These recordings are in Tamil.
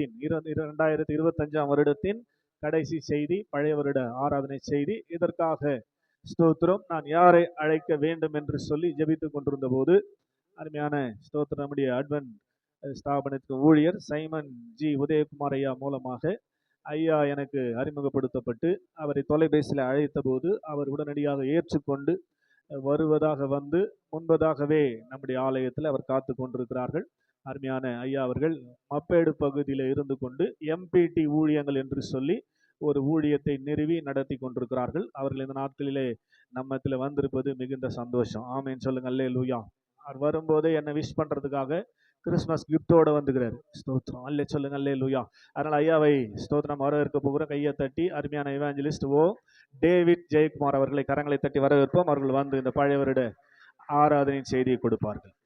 வருடத்தின் 2025 வருடத்தின் கடைசி செய்தி, பழைய வருட ஆராதனை செய்தி. இதற்காக ஸ்தோத்திரம். நான் யாரை அழைக்க வேண்டும் என்று சொல்லி ஜெபித்துக் கொண்டிருந்த போது அருமையான ஸ்தோத்திரம் நம்முடைய அட்வென்ட் ஸ்தாபனத்தின் ஊழியர் சைமன் ஜி உதயகுமார் ஐயா மூலமாக ஐயா எனக்கு அறிமுகப்படுத்தப்பட்டு அவரை தொலைபேசியில் அழைத்த போது அவர் உடனடியாக ஏற்றுக்கொண்டு வருவதாக வந்து முன்பதாகவே நம்முடைய ஆலயத்தில் அவர் காத்து கொண்டிருக்கிறார்கள். அருமையான ஐயா அவர்கள் மப்பேடு பகுதியில் இருந்து கொண்டு எம்பிடி ஊழியங்கள் என்று சொல்லி ஒரு ஊழியத்தை நிறுவி நடத்தி கொண்டிருக்கிறார்கள். அவர்கள் இந்த நாட்களிலே நம்மத்தில் வந்திருப்பது மிகுந்த சந்தோஷம். ஆமேன்னு சொல்லுங்க. அல்லேலூயா. அவர் வரும்போதே என்னை விஷ் பண்றதுக்காக கிறிஸ்மஸ் கிஃப்டோட வந்துக்கிறாரு. ஸ்தோத்திரம். அல்லே சொல்லுங்க. அல்லேலூயா. அதனால் ஐயாவை ஸ்தோத்திரம் வரவேற்க போகிறோம். கையை தட்டி அருமையான எவாஞ்சலிஸ்ட் டேவிட் ஜெயக்குமார் அவர்களை கரங்களை தட்டி வரவேற்போம். அவர்கள் வந்து இந்த பழைய வருட ஆராதனையின் செய்தியை கொடுப்பார்கள்.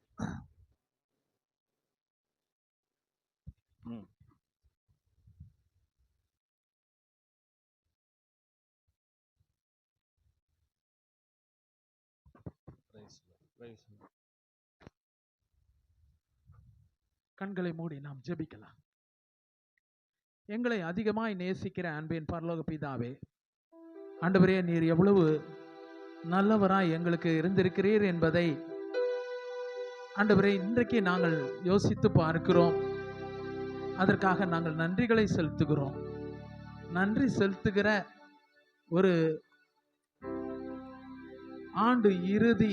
கண்களை மூடி நாம் ஜெபிக்கலாம். எங்களை அதிகமாய் நேசிக்கிற அன்பின் பரலோக பிதாவே, ஆண்டவரே, நீர் எவ்வளவு நல்லவராய் எங்களுக்கு இருந்திருக்கிறீர் என்பதை ஆண்டவரே இன்றைக்கு நாங்கள் யோசித்து பார்க்கிறோம். அதற்காக நாங்கள் நன்றிகளை செலுத்துகிறோம். நன்றி செலுத்துகிற ஒரு ஆண்டு இறுதி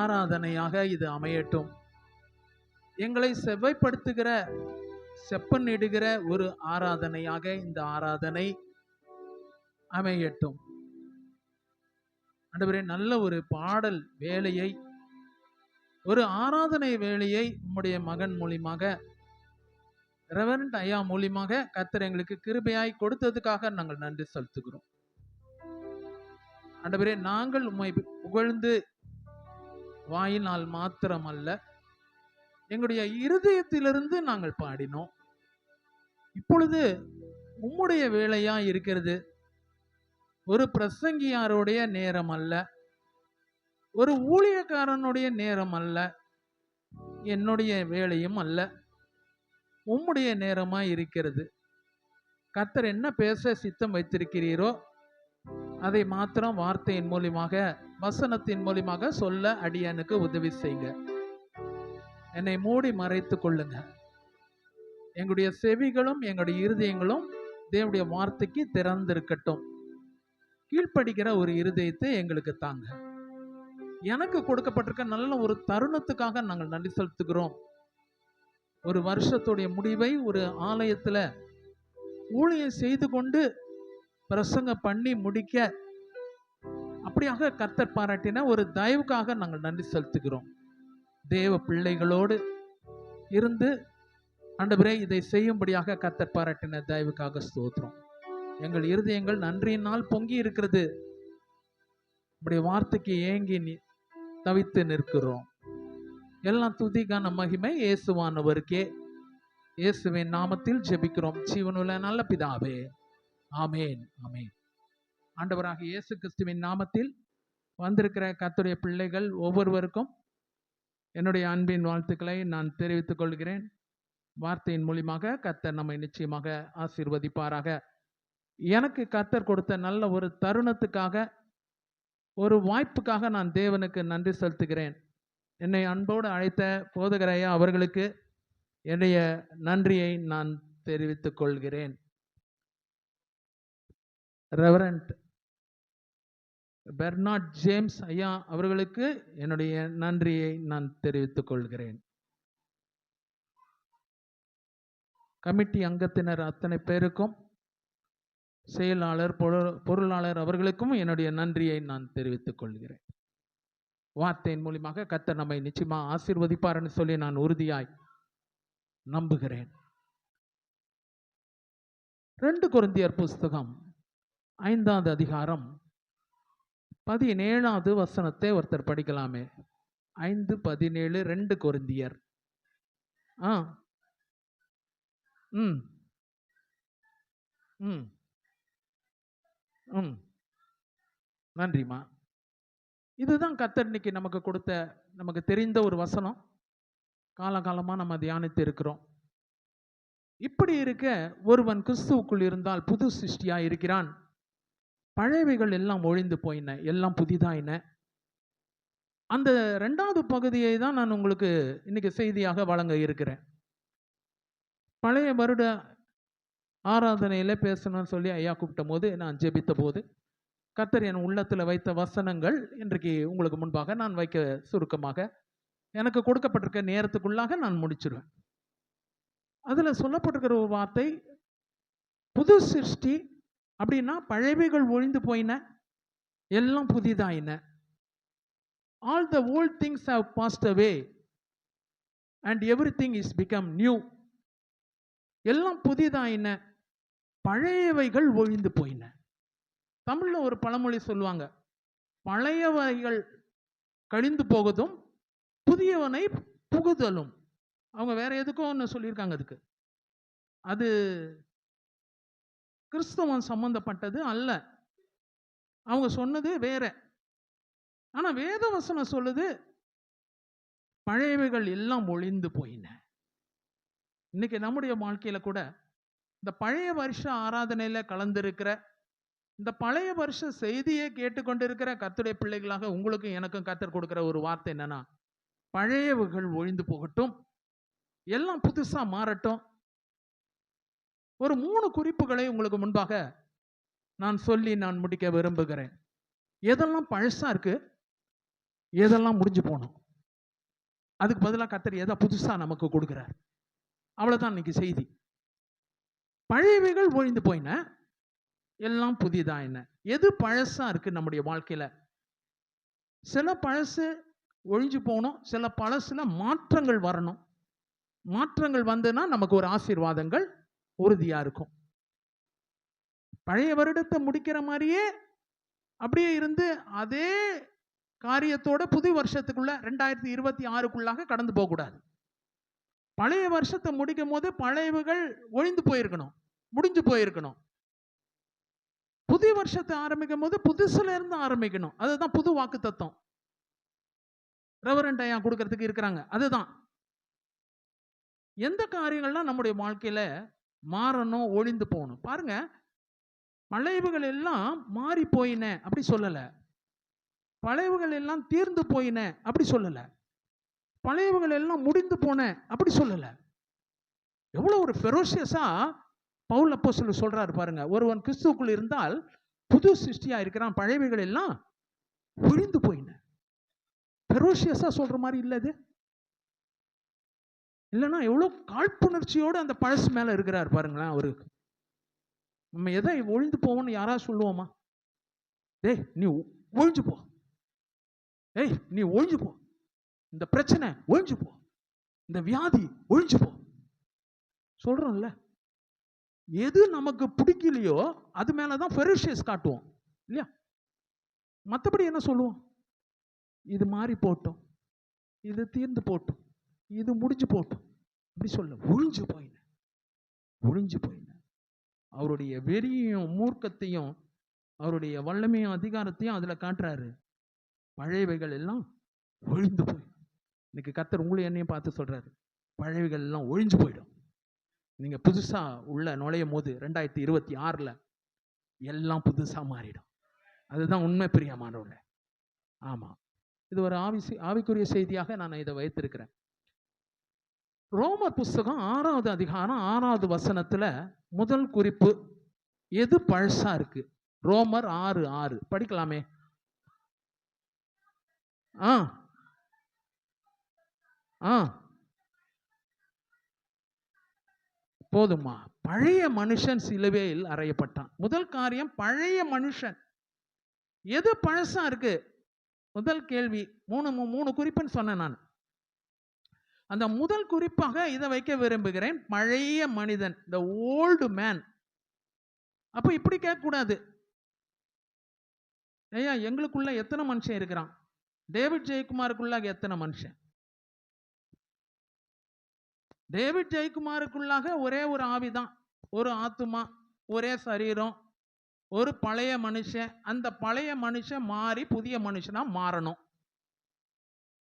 ஆராதனையாக இது அமையட்டும். எங்களை செவ்வாய்ப்படுத்துகிற செப்பனிடுகிற ஒரு ஆராதனையாக இந்த ஆராதனை அமையட்டும். ஆண்டவரே, நல்ல ஒரு பாடல் வேலையை, ஒரு ஆராதனை வேலையை உம்முடைய மகன் மூலியமாக, ரெவரண்ட் ஐயா மூலியமாக கர்த்தர் எங்களுக்கு கிருபையாய் கொடுத்ததுக்காக நாங்கள் நன்றி செலுத்துகிறோம். ஆண்டவரே, நாங்கள் உம்மை புகழ்ந்து வாயினால் மாத்திரமல்ல, எங்களுடைய இருதயத்திலிருந்து நாங்கள் பாடினோம். இப்பொழுது உம்முடைய வேலையா இருக்கிறது. ஒரு பிரசங்கியாருடைய நேரம் அல்ல, ஒரு ஊழியக்காரனுடைய நேரம் அல்ல, என்னுடைய வேலையும் அல்ல, உம்முடைய நேரமா இருக்கிறது. கர்த்தர் என்ன பேச சித்தம் வைத்திருக்கிறீரோ அதை மாத்திரம் வார்த்தையின் மூலியமாக, வசனத்தின் மூலியமாக சொல்ல அடியானுக்கு உதவி செய்யுங்க. என்னை மூடி மறைத்து கொள்ளுங்க. எங்களுடைய செவிகளும் எங்களுடைய இருதயங்களும் தேவனுடைய வார்த்தைக்கு திறந்திருக்கட்டும். கீழ்ப்படிக்கிற ஒரு இருதயத்தை எங்களுக்கு தாங்க. எனக்கு கொடுக்கப்பட்டிருக்க நல்ல ஒரு தருணத்துக்காக நாங்கள் நன்றி செலுத்துகிறோம். ஒரு வருஷத்துடைய முடிவை ஒரு ஆலயத்துல ஊழியம் செய்து கொண்டு பிரசங்க பண்ணி முடிக்க அப்படியாக கர்த்தர் பாராட்டின ஒரு தயவுக்காக நாங்கள் நன்றி செலுத்துகிறோம். தேவ பிள்ளைகளோடு இருந்து ஆண்டவரே இதை செய்யும்படியாக கர்த்தர் பாராட்டின தயவுக்காக ஸ்தோத்திரம். எங்கள் இருதயங்கள் நன்றியினால் பொங்கி இருக்கிறது. உம்முடைய வார்த்தைக்கு ஏங்கி தவித்து நிற்கிறோம். எல்லாம் துதிக்கான மகிமை இயேசுவானவருக்கே. இயேசுவின் நாமத்தில் ஜெபிக்கிறோம் ஜீவனுள்ள நல்ல பிதாவே. ஆமேன், ஆமேன். ஆண்டவராக இயேசு கிறிஸ்துவின் நாமத்தில் வந்திருக்கிற கர்த்தருடைய பிள்ளைகள் ஒவ்வொருவருக்கும் என்னுடைய அன்பின் வாழ்த்துக்களை நான் தெரிவித்துக் கொள்கிறேன். வார்த்தையின் மூலியமாக கர்த்தர் நம்மை நிச்சயமாக ஆசீர்வதிப்பாராக. எனக்கு கர்த்தர் கொடுத்த நல்ல ஒரு தருணத்துக்காக, ஒரு வாய்ப்புக்காக நான் தேவனுக்கு நன்றி செலுத்துகிறேன். என்னை அன்போடு அழைத்த போதகரையா அவர்களுக்கு என்னுடைய நன்றியை நான் தெரிவித்துக் கொள்கிறேன். ரெவரண்ட் பெர்னார்ட் ஜேம்ஸ் ஐயா அவர்களுக்கு என்னுடைய நன்றியை நான் தெரிவித்துக் கொள்கிறேன். கமிட்டி அங்கத்தினர் அத்தனை பேருக்கும், செயலாளர், பொருளாளர் அவர்களுக்கும் என்னுடைய நன்றியை நான் தெரிவித்துக் கொள்கிறேன். வார்த்தையின் மூலியமாக கர்த்தர் நம்மை நிச்சயமா ஆசீர்வதிப்பார்னு சொல்லி நான் உறுதியாய் நம்புகிறேன். 2 கொரிந்தியர் புஸ்தகம் 5வது அதிகாரம் 17வது வசனத்தை ஒருத்தர் படிக்கலாமே. 5:17 2 கொரிந்தியர். நன்றிமா. இதுதான் கர்த்தர் இன்னைக்கு நமக்கு கொடுத்த, நமக்கு தெரிந்த ஒரு வசனம். காலகாலமாக நம்ம தியானித்து இருக்கிறோம். இப்படி இருக்க ஒருவன் கிறிஸ்துவுக்குள் இருந்தால் புது சிருஷ்டியா இருக்கிறான். பழையவைகள் எல்லாம் ஒழிந்து போயின, எல்லாம் புதிதாயின. அந்த 2வது பகுதியை தான் நான் உங்களுக்கு இன்னைக்கு செய்தியாக வழங்க இருக்கிறேன். பழைய வருட ஆராதனையில பேசணும்னு சொல்லி ஐயா கூப்பிட்ட போது, நான் ஜெபித்த போது கர்த்தர் என் உள்ளத்துல வைத்த வசனங்கள் இன்றைக்கு உங்களுக்கு முன்பாக நான் வைக்க சுருக்கமாக எனக்கு கொடுக்கப்பட்டிருக்க நேரத்துக்குள்ளாக நான் முடிச்சிருவேன். அதுல சொல்லப்பட்டிருக்கிற ஒரு வார்த்தை புது சிருஷ்டி அப்படின்னா பழையவைகள் ஒழிந்து போயின, எல்லாம் புதிதாயின. All the old things have passed away and everything is become new. எல்லாம் புதிதாயின, பழையவைகள் ஒழிந்து போயின. தமிழ்ல ஒரு பழமொழி சொல்லுவாங்க, பழையவைகள் கழிந்து போகுதும் புதியவனை புகுதலும். அவங்க வேற எதுக்கோ ஒன்று சொல்லியிருக்காங்க. அதுக்கு அது கிறிஸ்தவம் சம்பந்தப்பட்டது அல்ல, அவங்க சொன்னது வேற. ஆனா வேத வசனம் சொல்லுது பழையவைகள் எல்லாம் ஒழிந்து போயின. இன்னைக்கு நம்முடைய வாழ்க்கையில கூட இந்த பழைய வருஷ ஆராதனையில கலந்திருக்கிற, இந்த பழைய வருஷ செய்தியை கேட்டுக்கொண்டிருக்கிற கர்த்தருடைய பிள்ளைகளாக உங்களுக்கும் எனக்கும் கர்த்தர் கொடுக்கிற ஒரு வார்த்தை என்னன்னா, பழையவைகள் ஒழிந்து போகட்டும், எல்லாம் புதுசா மாறட்டும். ஒரு 3 குறிப்புகளை உங்களுக்கு முன்பாக நான் சொல்லி நான் முடிக்க விரும்புகிறேன். எதெல்லாம் பழசா இருக்கு, எதெல்லாம் முடிஞ்சு போகணும், அதுக்கு பதிலாக கர்த்தர் எதை புதுசா நமக்கு கொடுக்கிறார். அவ்வளவுதான் இன்னைக்கு செய்தி. பழையவைகள் ஒழிந்து போயின, எல்லாம் புதிதாயின. எது பழசா இருக்கு நம்முடைய வாழ்க்கையில? சில பழசு ஒழிஞ்சு போகணும், சில பழசுல மாற்றங்கள் வரணும். மாற்றங்கள் வந்துன்னா நமக்கு ஒரு ஆசீர்வாதங்கள் உறுதியா இருக்கும். பழைய வருடத்தை முடிக்கிற மாதிரியே அப்படியே இருந்து அதே காரியத்தோட புது வருஷத்துக்குள்ள 2026க்குள்ளாக கடந்து போக கூடாது. பழைய வருஷத்தை முடிக்கும் போது பழையவைகள் ஒழிந்து போயிருக்கணும், முடிஞ்சு போயிருக்கணும். புதிய வருஷத்தை ஆரம்பிக்கும் போது புதுசுல இருந்து ஆரம்பிக்கணும். அதுதான் புது வாக்கு தத்துவம் ரெவரண்ட் ஐயா கொடுக்கறதுக்கு இருக்கிறாங்க. அதுதான் எந்த காரியங்கள்லாம் நம்முடைய வாழ்க்கையில மாறணும், ஒழிந்து போகணும். பாருங்க, பழையவுகள் எல்லாம் மாறி போயின அப்படி சொல்லல, பழையவுகள் எல்லாம் தீர்ந்து போயின அப்படி சொல்லல, பழையவுகள் எல்லாம் முடிந்து போன அப்படி சொல்லல. எவ்வளவு ஒரு ஃபெரோஷியஸா பவுல் அப்போஸ்தலர் சொல்றாரு பாருங்க. ஒருவன் கிறிஸ்துவுக்குள் இருந்தால் புது சிருஷ்டியா இருக்கிறான், பழையவைகள் எல்லாம் ஒழிந்து போயின. ஃபெரோஷியஸா சொல்ற மாதிரி இல்ல இது. இல்லைன்னா எவ்வளவு காழ்ப்புணர்ச்சியோடு அந்த பழசு மேல இருக்கிறார் பாருங்களேன் அவருக்கு. நம்ம எதை ஒழிந்து போவோம்னு யாராவது சொல்லுவோமா? டேய் நீ ஒழிஞ்சு போ, ஏய் நீ ஒழிஞ்சு போ, இந்த பிரச்சனை ஒழிஞ்சு போ, இந்த வியாதி ஒழிஞ்சு போ சொல்றோம்ல. எது நமக்கு பிடிக்கலையோ அது மேலதான் ஃபெரோஷியஸ் காட்டுவோம் இல்லையா? மற்றபடி என்ன சொல்லுவோம்? இது மாறி போட்டோம், இது தீர்ந்து போட்டோம், இது முடிஞ்சு போட்டோம் அப்படி சொல்ல. ஒழிஞ்சு போயின, ஒழிஞ்சு போயின. அவருடைய வெறியையும் மூர்க்கத்தையும் அவருடைய வல்லமையும் அதிகாரத்தையும் அதுல காட்டுறாரு. பழையவைகள் எல்லாம் ஒழிந்து போய். இன்னைக்கு கர்த்தர் உங்களை என்னையும் பார்த்து சொல்றாரு, பழையவைகள் எல்லாம் ஒழிஞ்சு போயிடும். நீங்க புதுசா உள்ள நுழையும் போது 2026ல எல்லாம் புதுசா மாறிடும். அதுதான் உண்மை பிரியமானவர்களே. ஆமா, இது ஒரு ஆவிக்குரிய செய்தியாக நான் இதை வைத்திருக்கிறேன். ரோமர் புஸ்தகம் 6வது அதிகாரம் 6வது வசனத்துல முதல் குறிப்பு, எது பழசா இருக்கு? ரோமர் 6:6 படிக்கலாமே. போதுமா? பழைய மனுஷன் சிலுவையில் அறையப்பட்டான். முதல் காரியம் பழைய மனுஷன். எது பழசா இருக்கு? முதல் கேள்வி. மூணு குறிப்புன்னு சொன்னேன் நான். அந்த முதல் குறிப்பாக இதை வைக்க விரும்புகிறேன், பழைய மனிதன், த ஓல்டு மேன். அப்ப இப்படி கேட்க கூடாது, ஐயா எங்களுக்குள்ள எத்தனை மனுஷன் இருக்கிறான்? டேவிட் ஜெயக்குமாருக்குள்ள எத்தனை மனுஷன்? டேவிட் ஜெயக்குமாருக்குள்ளாக ஒரே ஒரு ஆவிதான், ஒரு ஆத்துமா, ஒரே சரீரம், ஒரு பழைய மனுஷன். அந்த பழைய மனுஷன் மாறி புதிய மனுஷனா மாறணும்.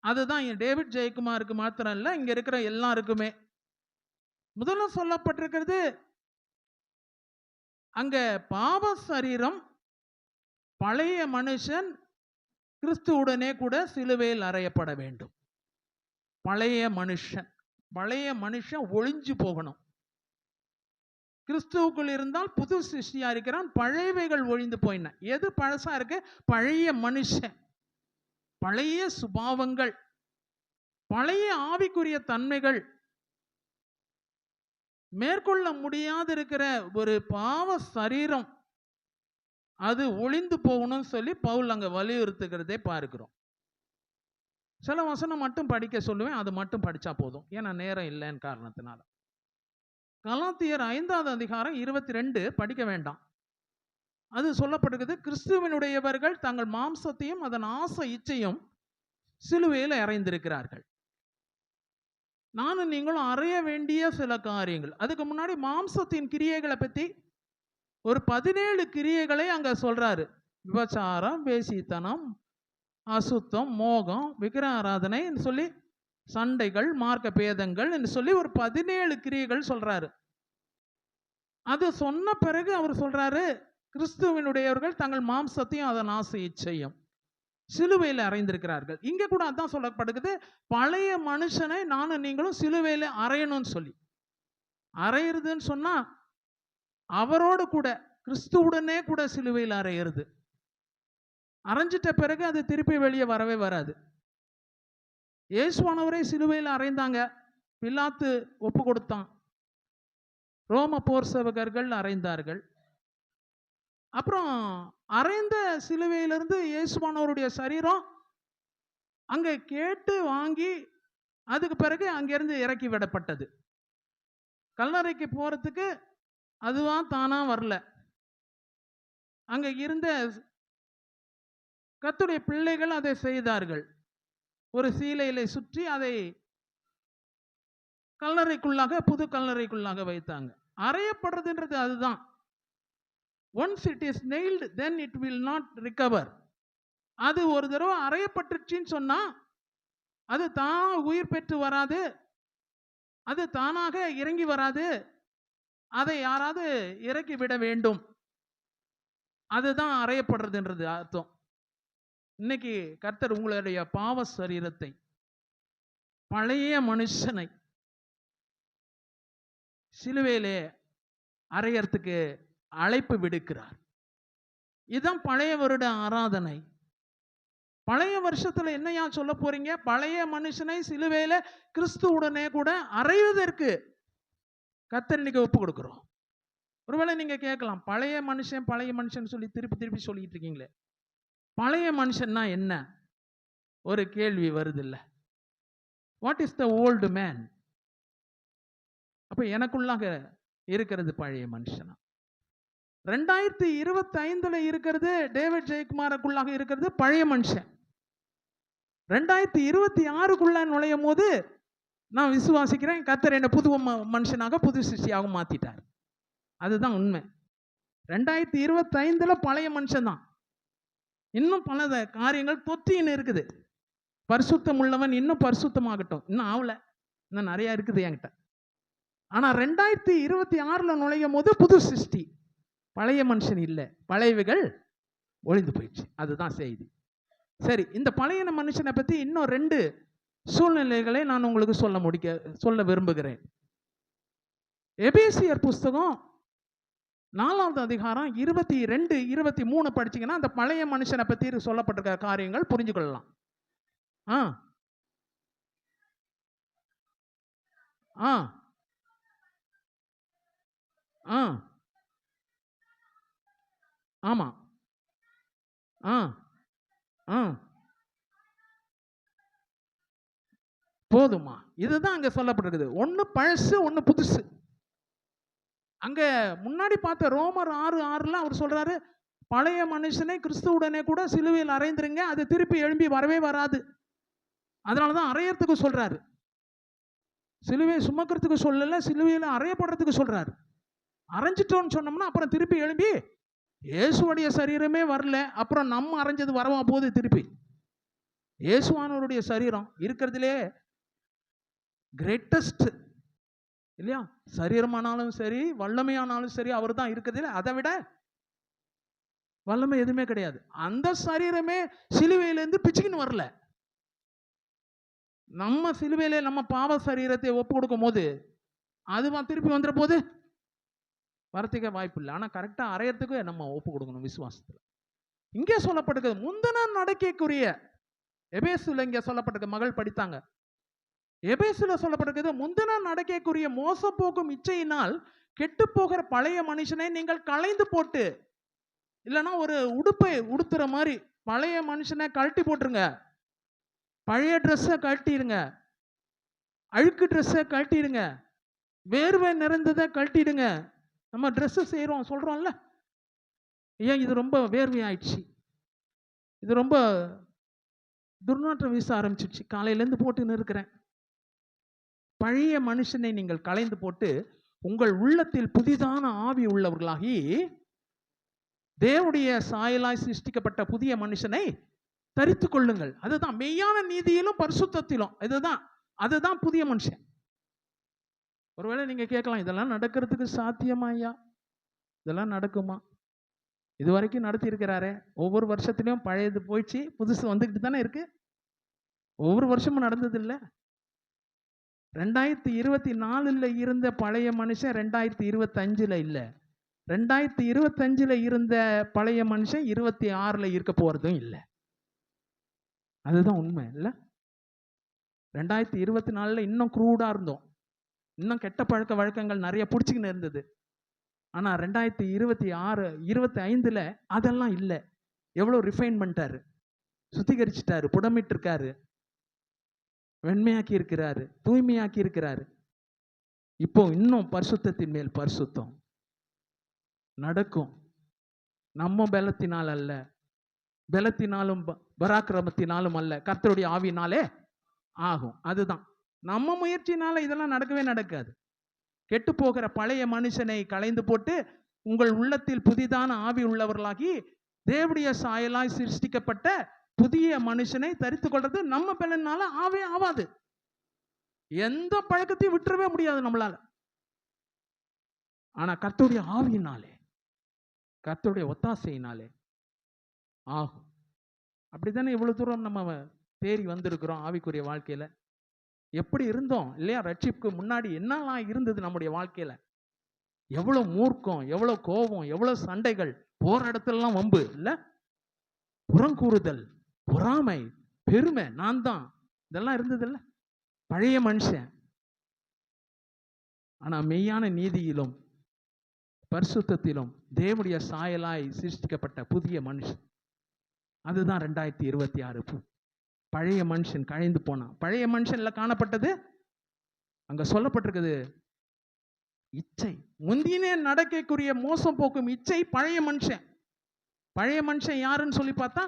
அதுதான் டேவிட் ஜெயக்குமாருக்கு மாத்திரம் இல்லை, இங்க இருக்கிற எல்லாருக்குமே. முதல்ல சொல்லப்பட்டிருக்கிறது, அங்க பாவ சரீரம், பழைய மனுஷன் கிறிஸ்துவுடனே கூட சிலுவையில் அறையப்பட வேண்டும். பழைய மனுஷன் ஒழிஞ்சு போகணும். கிறிஸ்துவுக்குள் இருந்தால் புது சிருஷ்டியா இருக்கிறான், பழையவைகள் ஒழிந்து போயின. எது பழசா இருக்கு? பழைய மனுஷன், பழைய சுபாவங்கள், பழைய ஆவிக்குரிய தன்மைகள், மேற்கொள்ள முடியாது இருக்கிற ஒரு பாவ சரீரம், அது ஒளிந்து போகணும்னு சொல்லி பவுல் அங்க வலியுறுத்துகிறதே பார்க்கிறோம். சில வசனம் மட்டும் படிக்க சொல்லுவேன், அது மட்டும் படிச்சா போதும், ஏன்னா நேரம் இல்லைன்னு காரணத்தினால. கலாத்தியர் 5வது அதிகாரம் 22 படிக்க வேண்டாம். அது சொல்லப்பட்டிருக்குது, கிறிஸ்துவனுடையவர்கள் தங்கள் மாம்சத்தையும் அதன் ஆசை இச்சையும் சிலுவையில் அறைந்திருக்கிறார்கள். நானும் நீங்களும் அறைய வேண்டிய சில காரியங்கள். அதுக்கு முன்னாடி மாம்சத்தின் கிரியைகளை பற்றி ஒரு 17 கிரியைகளை அங்க சொல்றாரு. விபச்சாரம், வேசித்தனம், அசுத்தம், மோகம், விக்கிர ஆராதனை சொல்லி, சண்டைகள், மார்க்க பேதங்கள் என்று சொல்லி ஒரு 17 கிரியைகள் சொல்றாரு. அது சொன்ன பிறகு அவர் சொல்றாரு, கிறிஸ்துவனுடையவர்கள் தங்கள் மாம்சத்தையும் அதன் ஆசை இச்சையும் சிலுவையில் அறைந்திருக்கிறார்கள். இங்க கூட அதான் சொல்லப்படுகிறது, பழைய மனுஷனை நானும் நீங்களும் சிலுவையில் அறையணும்னு சொல்லி. அறையிறதுன்னு சொன்னா அவரோடு கூட, கிறிஸ்துவுடனே கூட சிலுவையில் அறையிறது. அரைஞ்சிட்ட பிறகு அது திருப்பி வெளியே வரவே வராது. இயேசுவானவரை சிலுவையில் அறைந்தாங்க, பிலாத்து ஒப்பு கொடுத்தான், ரோம போர் சேவகர்கள் அறைந்தார்கள். அப்புறம் அறைந்த சிலுவையிலிருந்து இயேசுவானவருடைய சரீரம் அங்கே கேட்டு வாங்கி அதுக்கு பிறகு அங்கிருந்து இறக்கி விடப்பட்டது. கல்லறைக்கு போறதுக்கு அதுவா தானா வரல. அங்க இருந்த கர்த்தருடைய பிள்ளைகள் அதை செய்தார்கள். ஒரு சீலையில சுற்றி அதை கல்லறைக்குள்ளாக, புது கல்லறைக்குள்ளாக வைத்தாங்க. அறையப்படுறதுன்றது அதுதான். Once it is nailed then it will not recover. அது ஒரு தடவை அறையப்பட்டுச்சுன்னு சொன்னா அது தான் உயிர் பெற்று வராது, அது தானாக இறங்கி வராது, அதை யாராவது இறக்கி விட வேண்டும். அதுதான் அறையப்படுறதுன்றது அர்த்தம். இன்னைக்கு கர்த்தர் உங்களுடைய பாவ சரீரத்தை, பழைய மனுஷனை சிலுவையிலே அறையறதுக்கு அழைப்பு விடுக்கிறார். இதுதான் பழைய வருட ஆராதனை. பழைய வருஷத்துல என்னையா சொல்ல போறீங்க? பழைய மனுஷனை சிலுவையில கிறிஸ்துவுடனே கூட அறைவதற்கு கர்த்தர் இன்னைக்கு ஒப்பு கொடுக்கிறோம். ஒருவேளை நீங்க கேட்கலாம், பழைய மனுஷன் சொல்லி திருப்பி சொல்லிட்டு இருக்கீங்களே, பழைய மனுஷன்னா என்ன? ஒரு கேள்வி வருது இல்ல. What is the old man? அப்ப எனக்குள்ளாக இருக்கிறது பழைய மனுஷனா? 2025 இருக்கிறது டேவிட் ஜெயக்குமாருக்குள்ளாக இருக்கிறது பழைய மனுஷன். 2026 நுழையும் போது நான் விசுவாசிக்கிறேன், கர்த்தர் என்ன புது மனுஷனாக, புது சிருஷ்டியாக மாத்திட்டார். அதுதான் உண்மை. 2025 பழைய மனுஷன் தான். இன்னும் பல காரியங்கள் தொத்தின்னு இருக்குது. பரிசுத்தம் உள்ளவன் இன்னும் பரிசுத்தமாகட்டும், இன்னும் ஆகல, இன்னும் நிறைய இருக்குது என்கிட்ட. ஆனா 2026 நுழையும் போது புது சிருஷ்டி, பழைய மனுஷன் இல்லை, பழையவைகள் ஒழிந்து போயிடுச்சு. அதுதான் செய்தி. சரி, இந்த பழைய மனுஷனை பத்தி இன்னும் 2 சூழ்நிலைகளை நான் உங்களுக்கு சொல்ல விரும்புகிறேன். எபேசியர் புஸ்தகம் 4வது அதிகாரம் 22, 23 படிச்சீங்கன்னா அந்த பழைய மனுஷனை பத்தி சொல்லப்பட்டிருக்கிற காரியங்கள் புரிஞ்சு கொள்ளலாம். ஆமா. போதுமா? இதுதான் அங்க சொல்லப்பட்டிருக்குது. ஒன்னு பழசு, ஒன்னு புதுசு. அங்க முன்னாடி பார்த்த ரோமர் 6:6 அவர் சொல்றாரு, பழைய மனுஷனை கிறிஸ்துவுடனே கூட சிலுவையில் அறைந்துருங்க, அது திருப்பி எழும்பி வரவே வராது. அதனாலதான் அறையறதுக்கு சொல்றாரு. சிலுவையை சுமக்கிறதுக்கு சொல்லல, சிலுவையில் அறையப்படுறதுக்கு சொல்றாரு. அரைஞ்சிட்டோன்னு சொன்னோம்னா அப்புறம் திருப்பி எழும்பி இயேசுடைய சரீரமே வரல, அப்புறம் நம்ம அரைஞ்சது வரவா போகுது திருப்பி. இயேசுவானவருடைய சரீரம் இருக்கிறதுலே கிரேட்டஸ்ட் இல்லையா? சரீரமானாலும் சரி, வல்லமையானாலும் சரி, அவர் தான் இருக்கிறதுல அதை விட வல்லமை எதுவுமே கிடையாது. அந்த சரீரமே சிலுவையிலேருந்து பிச்சுக்கின்னு வரல. நம்ம சிலுவையில நம்ம பாவ சரீரத்தை ஒப்பு கொடுக்கும் போது அதுவா திருப்பி வந்துற போது வரத்துக்கே வாய்ப்பு இல்லை. ஆனா கரெக்டா அறையறதுக்கு நம்ம ஒப்பு கொடுக்கணும் விசுவாசத்துல. இங்கே சொல்லப்பட்டிருக்கிறது முந்தின நடக்கைக்குரிய எபேசுல இங்க சொல்லப்பட்டிருக்கு. மகள் படித்தாங்க. எபேசுல சொல்லப்பட்டிருக்கிறது முந்தின நடக்கைக்குரிய மோச போக்கும் இச்சையினால் கெட்டு போகிற பழைய மனுஷனை நீங்கள் களைந்து போட்டு, இல்லைன்னா ஒரு உடுப்பை உடுத்துற மாதிரி பழைய மனுஷனை கழட்டி போட்டுருங்க. பழைய ட்ரெஸ்ஸை கழட்டிடுங்க, அழுக்கு ட்ரெஸ்ஸை கழட்டிடுங்க, வேர்வை நிறைந்ததை கழட்டிடுங்க. நம்ம ட்ரெஸ்ஸு செய்கிறோம் சொல்கிறோம்ல, ஏன் இது ரொம்ப வேர்வை ஆயிடுச்சு, இது ரொம்ப துர்நாற்றம் வீச ஆரம்பிச்சிடுச்சு, காலையிலேருந்து போட்டுன்னு இருக்கிறேன். பழைய மனுஷனை நீங்கள் களைந்து போட்டு உங்கள் உள்ளத்தில் புதிதான ஆவி உள்ளவர்களாகி தேவனுடைய சாயலாய் சிருஷ்டிக்கப்பட்ட புதிய மனுஷனை தரித்து கொள்ளுங்கள். அதுதான் மெய்யான நீதியிலும் பரிசுத்தத்திலும். அதுதான் புதிய மனுஷன். ஒருவேளை நீங்க கேட்கலாம், இதெல்லாம் நடக்கிறதுக்கு சாத்தியமா ஐயா? இதெல்லாம் நடக்குமா? இது வரைக்கும் நடத்தி இருக்கிறாரே. ஒவ்வொரு வருஷத்துலயும் பழையது போயிடுச்சு, புதுசு வந்துக்கிட்டு தானே இருக்கு. ஒவ்வொரு வருஷமும் நடந்தது இல்லை. 2024 இருந்த பழைய மனுஷன் 2025 இல்லை. 2025 இருந்த பழைய மனுஷன் 26 இருக்க போறதும் இல்லை. அதுதான் உண்மை இல்லை? 2024 இன்னும் குரூடா இருந்தோம், இன்னும் கெட்ட பழக்க வழக்கங்கள் நிறைய பிடிச்சிக்கின்னு இருந்தது. ஆனா 2026 25 அதெல்லாம் இல்லை. எவ்வளவு ரிஃபைன் பண்ணிட்டாரு, சுத்திகரிச்சிட்டாரு, புடமிட்டு இருக்காரு, வெண்மையாக்கி இருக்கிறாரு, தூய்மையாக்கி இருக்கிறாரு. இப்போ இன்னும் பரிசுத்தத்தின் மேல் பரிசுத்தம் நடக்கும். நம்ம பலத்தினால் அல்ல, பலத்தினாலும் பராக்கிரமத்தினாலும் அல்ல, கர்த்தருடைய ஆவியினாலே ஆகும். அதுதான். நம்ம முயற்சினால இதெல்லாம் நடக்கவே நடக்காது. கெட்டு போகிற பழைய மனுஷனை களைந்து போட்டு உங்கள் உள்ளத்தில் புதிதான ஆவி உள்ளவர்களாகி தேவனுடைய சாயலாய் சிருஷ்டிக்கப்பட்ட புதிய மனுஷனை தரித்து கொள்றது நம்ம பலனால ஆவே ஆவாது. எந்த பழக்கத்தையும் விட்டுறவே முடியாது நம்மளால. ஆனா கர்த்தருடைய ஆவியினாலே, கர்த்தருடைய ஒத்தாசையினாலே ஆகும். அப்படித்தானே இவ்வளவு தூரம் நம்ம தேறி வந்திருக்கிறோம் ஆவிக்குரிய வாழ்க்கையில. எப்படி இருந்தோம் இல்லையா? ரட்சிப்புக்கு முன்னாடி என்னெல்லாம் இருந்தது நம்முடைய வாழ்க்கையில? எவ்வளவு மூர்க்கம், எவ்வளவு கோபம், எவ்வளவு சண்டைகள், போற இடத்துலலாம் வம்பு இல்ல, புறங்கூறுதல், பொறாமை, பெருமை, நான் தான், இதெல்லாம் இருந்தது இல்ல பழைய மனுஷன். ஆனா மெய்யான நீதியிலும் பரிசுத்தத்திலும் தேவனுடைய சாயலாய் சிருஷ்டிக்கப்பட்ட புதிய மனுஷன், அதுதான் 2026. பழைய மனுஷன் கழிந்து போனான். பழைய மனுஷன்ல காணப்பட்டது அங்க சொல்லப்பட்டிருக்குது இச்சை. முந்தின நடக்கைக்குரிய மோசம் போக்கும் இச்சை பழைய மனுஷன். பழைய மனுஷன் யாருன்னு சொல்லி பார்த்தா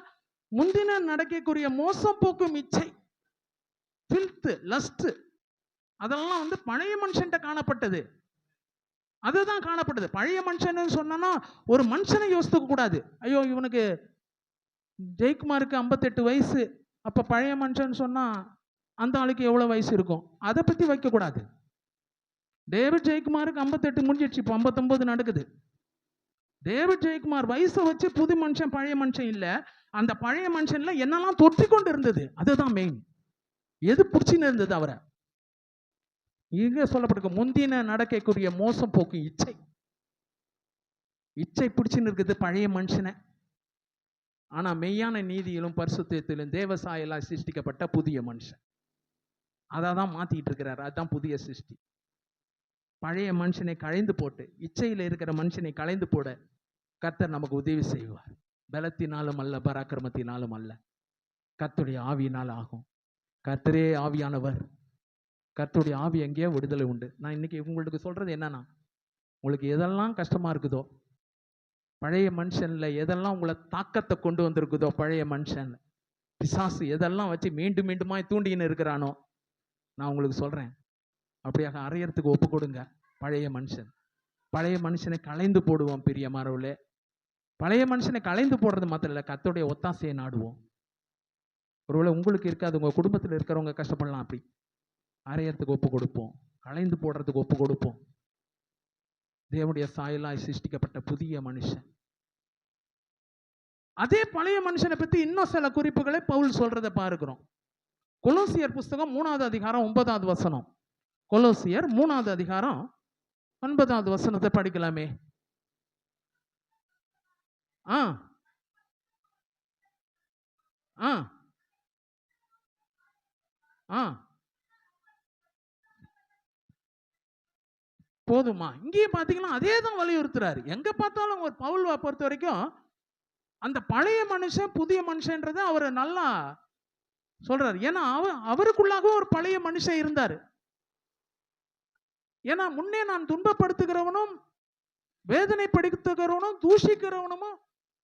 முந்தின நடக்கைக்குரிய மோசம் போக்கும் இச்சை, ஃபில்த், லஸ்ட், அதெல்லாம் பழைய மனுஷன்ட்ட காணப்பட்டது. அதுதான் காணப்பட்டது. பழைய மனுஷன் சொன்னா ஒரு மனுஷனை யோசித்துக்க கூடாது. ஐயோ இவனுக்கு ஜெயக்குமாருக்கு 58 வயசு, அப்ப பழைய மனுஷன் சொன்னா அந்த ஆளுக்கு எவ்வளவு வயசு இருக்கும், அதை பத்தி வைக்க கூடாது. டேவிட் ஜெயக்குமாருக்கு 58 முடிஞ்சிடுச்சு, இப்போ 59 நடக்குது. டேவிட் ஜெயக்குமார் வயசை வச்சு புது மனுஷன் பழைய மனுஷன் இல்ல. அந்த பழைய மனுஷன்ல என்னெல்லாம் தொற்றி கொண்டு இருந்தது அதுதான் மெயின். எது பிடிச்சின்னு இருந்தது அவரை? இங்க சொல்லப்பட்டிருக்க முந்தின நடக்கைக்குரிய மோசம் போக்கு இச்சை. இச்சை பிடிச்சின்னு இருக்குது பழைய மனுஷனை. ஆனா மெய்யான நீதியிலும் பரிசுத்தத்திலும் தேவசாயலாய் சிருஷ்டிக்கப்பட்ட புதிய மனுஷன், அதான் மாத்திட்டு இருக்கிறார். அதுதான் புதிய சிருஷ்டி. பழைய மனுஷனை களைந்து போட்டு இச்சையில இருக்கிற மனுஷனை களைந்து போட கர்த்தர் நமக்கு உதவி செய்வார். பலத்தினாலும் அல்ல, பராக்கிரமத்தினாலும் அல்ல, கர்த்தருடைய ஆவியினால் ஆகும். கர்த்தரே ஆவியானவர். கர்த்தருடைய ஆவி எங்கேயோ விடுதலை உண்டு. நான் இன்னைக்கு உங்களுக்கு சொல்றது என்னன்னா, உங்களுக்கு எதெல்லாம் கஷ்டமா இருக்குதோ, பழைய மனுஷன்ல எதெல்லாம் உங்களை தாக்கத்தை கொண்டு வந்திருக்குதோ, பழைய மனுஷன் பிசாசு எதெல்லாம் வச்சு மீண்டும் மீண்டுமாய் தூண்டின்னு இருக்கிறானோ, நான் உங்களுக்கு சொல்றேன், அப்படியாக அறையறதுக்கு ஒப்பு கொடுங்க. பழைய மனுஷன், பழைய மனுஷனை களைந்து போடுவோம். பிரியமானவர்களே, பழைய மனுஷனை களைந்து போடுறது மாத்திரம் இல்லை, கர்த்தருடைய ஒத்தாசையை நாடுவோம். ஒருவேளை உங்களுக்கு இருக்காது, உங்க குடும்பத்தில் இருக்கிறவங்க கஷ்டப்படலாம், அப்படி அறையறதுக்கு ஒப்பு கொடுப்போம். களைந்து போடுறதுக்கு ஒப்பு கொடுப்போம். தேவனுடைய சாயலாய் சிருஷ்டிக்கப்பட்ட புதிய மனுஷன். அதே பழைய மனுஷனை பத்தி இன்னும் சில குறிப்புகளை பவுல் சொல்றதை பார்க்கிறோம். கொலோசியர் புஸ்தகம் 3வது அதிகாரம் 9வது வசனம். கொலோசியர் 3வது அதிகாரம் 9வது வசனத்தை படிக்கலாமே. ஆ ஆ ஆ போதுமா? இங்கேயும் பாத்தீங்கன்னா அதே தான் வலியுறுத்துறாரு. எங்க பார்த்தாலும் ஒரு பவுல் பொறுத்த வரைக்கும் அந்த பழைய மனுஷன் புதிய மனுஷன்றதை அவர் நல்லா சொல்றாரு. ஏன்னா அவருக்குள்ளாக ஒரு பழைய மனுஷன் இருந்தாரு. ஏன்னா முன்னே நான் துன்பப்படுத்துகிறவனும் வேதனைப்படுத்துகிறவனும் தூஷிக்கிறவனும்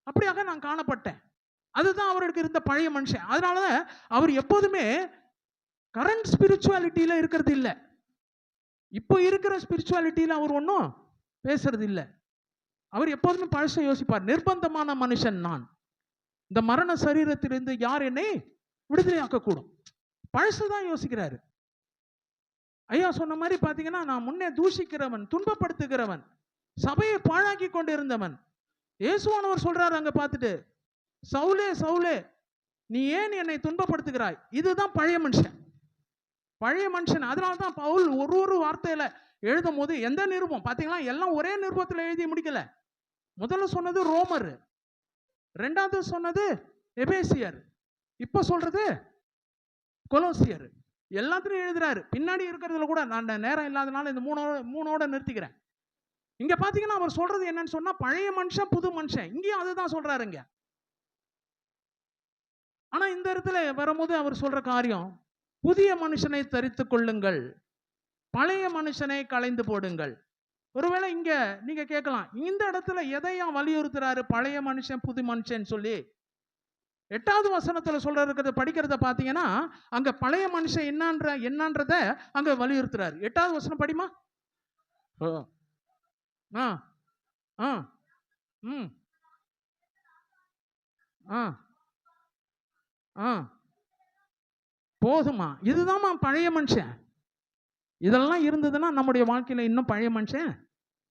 அப்படியாக நான் காணப்பட்டேன். அதுதான் அவருக்கு இருந்த பழைய மனுஷன். அதனால அவர் எப்போதுமே கரண்ட் ஸ்பிரிச்சுவாலிட்டியில இருக்கிறது இல்லை. இப்போ இருக்கிற ஸ்பிரிச்சுவாலிட்டியில அவர் ஒன்றும் பேசுறது இல்லை. அவர் எப்போதுமே பழச யோசிப்பார். நிர்பந்தமான மனுஷன் நான், இந்த மரண சரீரத்திலிருந்து யார் என்னை விடுதலையாக்க கூடும், பழசுதான் யோசிக்கிறாரு. ஐயா சொன்ன மாதிரி பாத்தீங்கன்னா, நான் முன்னே தூஷிக்கிறவன், துன்பப்படுத்துகிறவன், சபையை பாழாக்கி கொண்டு இருந்தவன். இயேசுவானவர் சொல்றாரு அங்க பார்த்துட்டு, சவுலே சவுலே நீ ஏன் என்னை துன்பப்படுத்துகிறாய். இதுதான் பழைய மனுஷன். பழைய மனுஷன். அதனால்தான் பவுல் ஒரு வார்த்தையில எழுதும் போது எந்த நிருபம் பாத்தீங்களா, எல்லாம் ஒரே நிருபத்தில் எழுதி முடிக்கல. முதல்ல சொன்னது ரோமர், ரெண்டாவது சொன்னது எபேசியர், இப்ப சொல்றது கொலோசியர். எல்லாத்திலையும் எழுதுறாரு. பின்னாடி இருக்கிறதுல கூட நான் நேரம் இல்லாதனால இந்த மூணோட நிறுத்திக்கிறேன். இங்க பாத்தீங்கன்னா அவர் சொல்றது என்னன்னு சொன்னா, பழைய மனுஷன் புது மனுஷன். இங்கேயும் அதுதான் சொல்றாருங்க. ஆனா இந்த இடத்துல வரும்போது அவர் சொல்ற காரியம், புதிய மனுஷனை தரித்துக் கொள்ளுங்கள், பழைய மனுஷனை களைந்து போடுங்கள். ஒருவேளை இங்க நீங்க கேட்கலாம், இந்த இடத்துல எதையா வலியுறுத்துறாரு பழைய மனுஷன் புது மனுஷன் சொல்லி? 8வது வசனத்துல சொல்றது படிக்கிறத பாத்தீங்கன்னா, அங்க பழைய மனுஷன் என்னன்றத அங்க வலியுறுத்துறாரு. 8வது வசனம் படிமா. போதுமா? இதுதான் பழைய மனுஷன். இதெல்லாம் இருந்ததுன்னா நம்முடைய வாழ்க்கையில இன்னும் பழைய மனுஷன்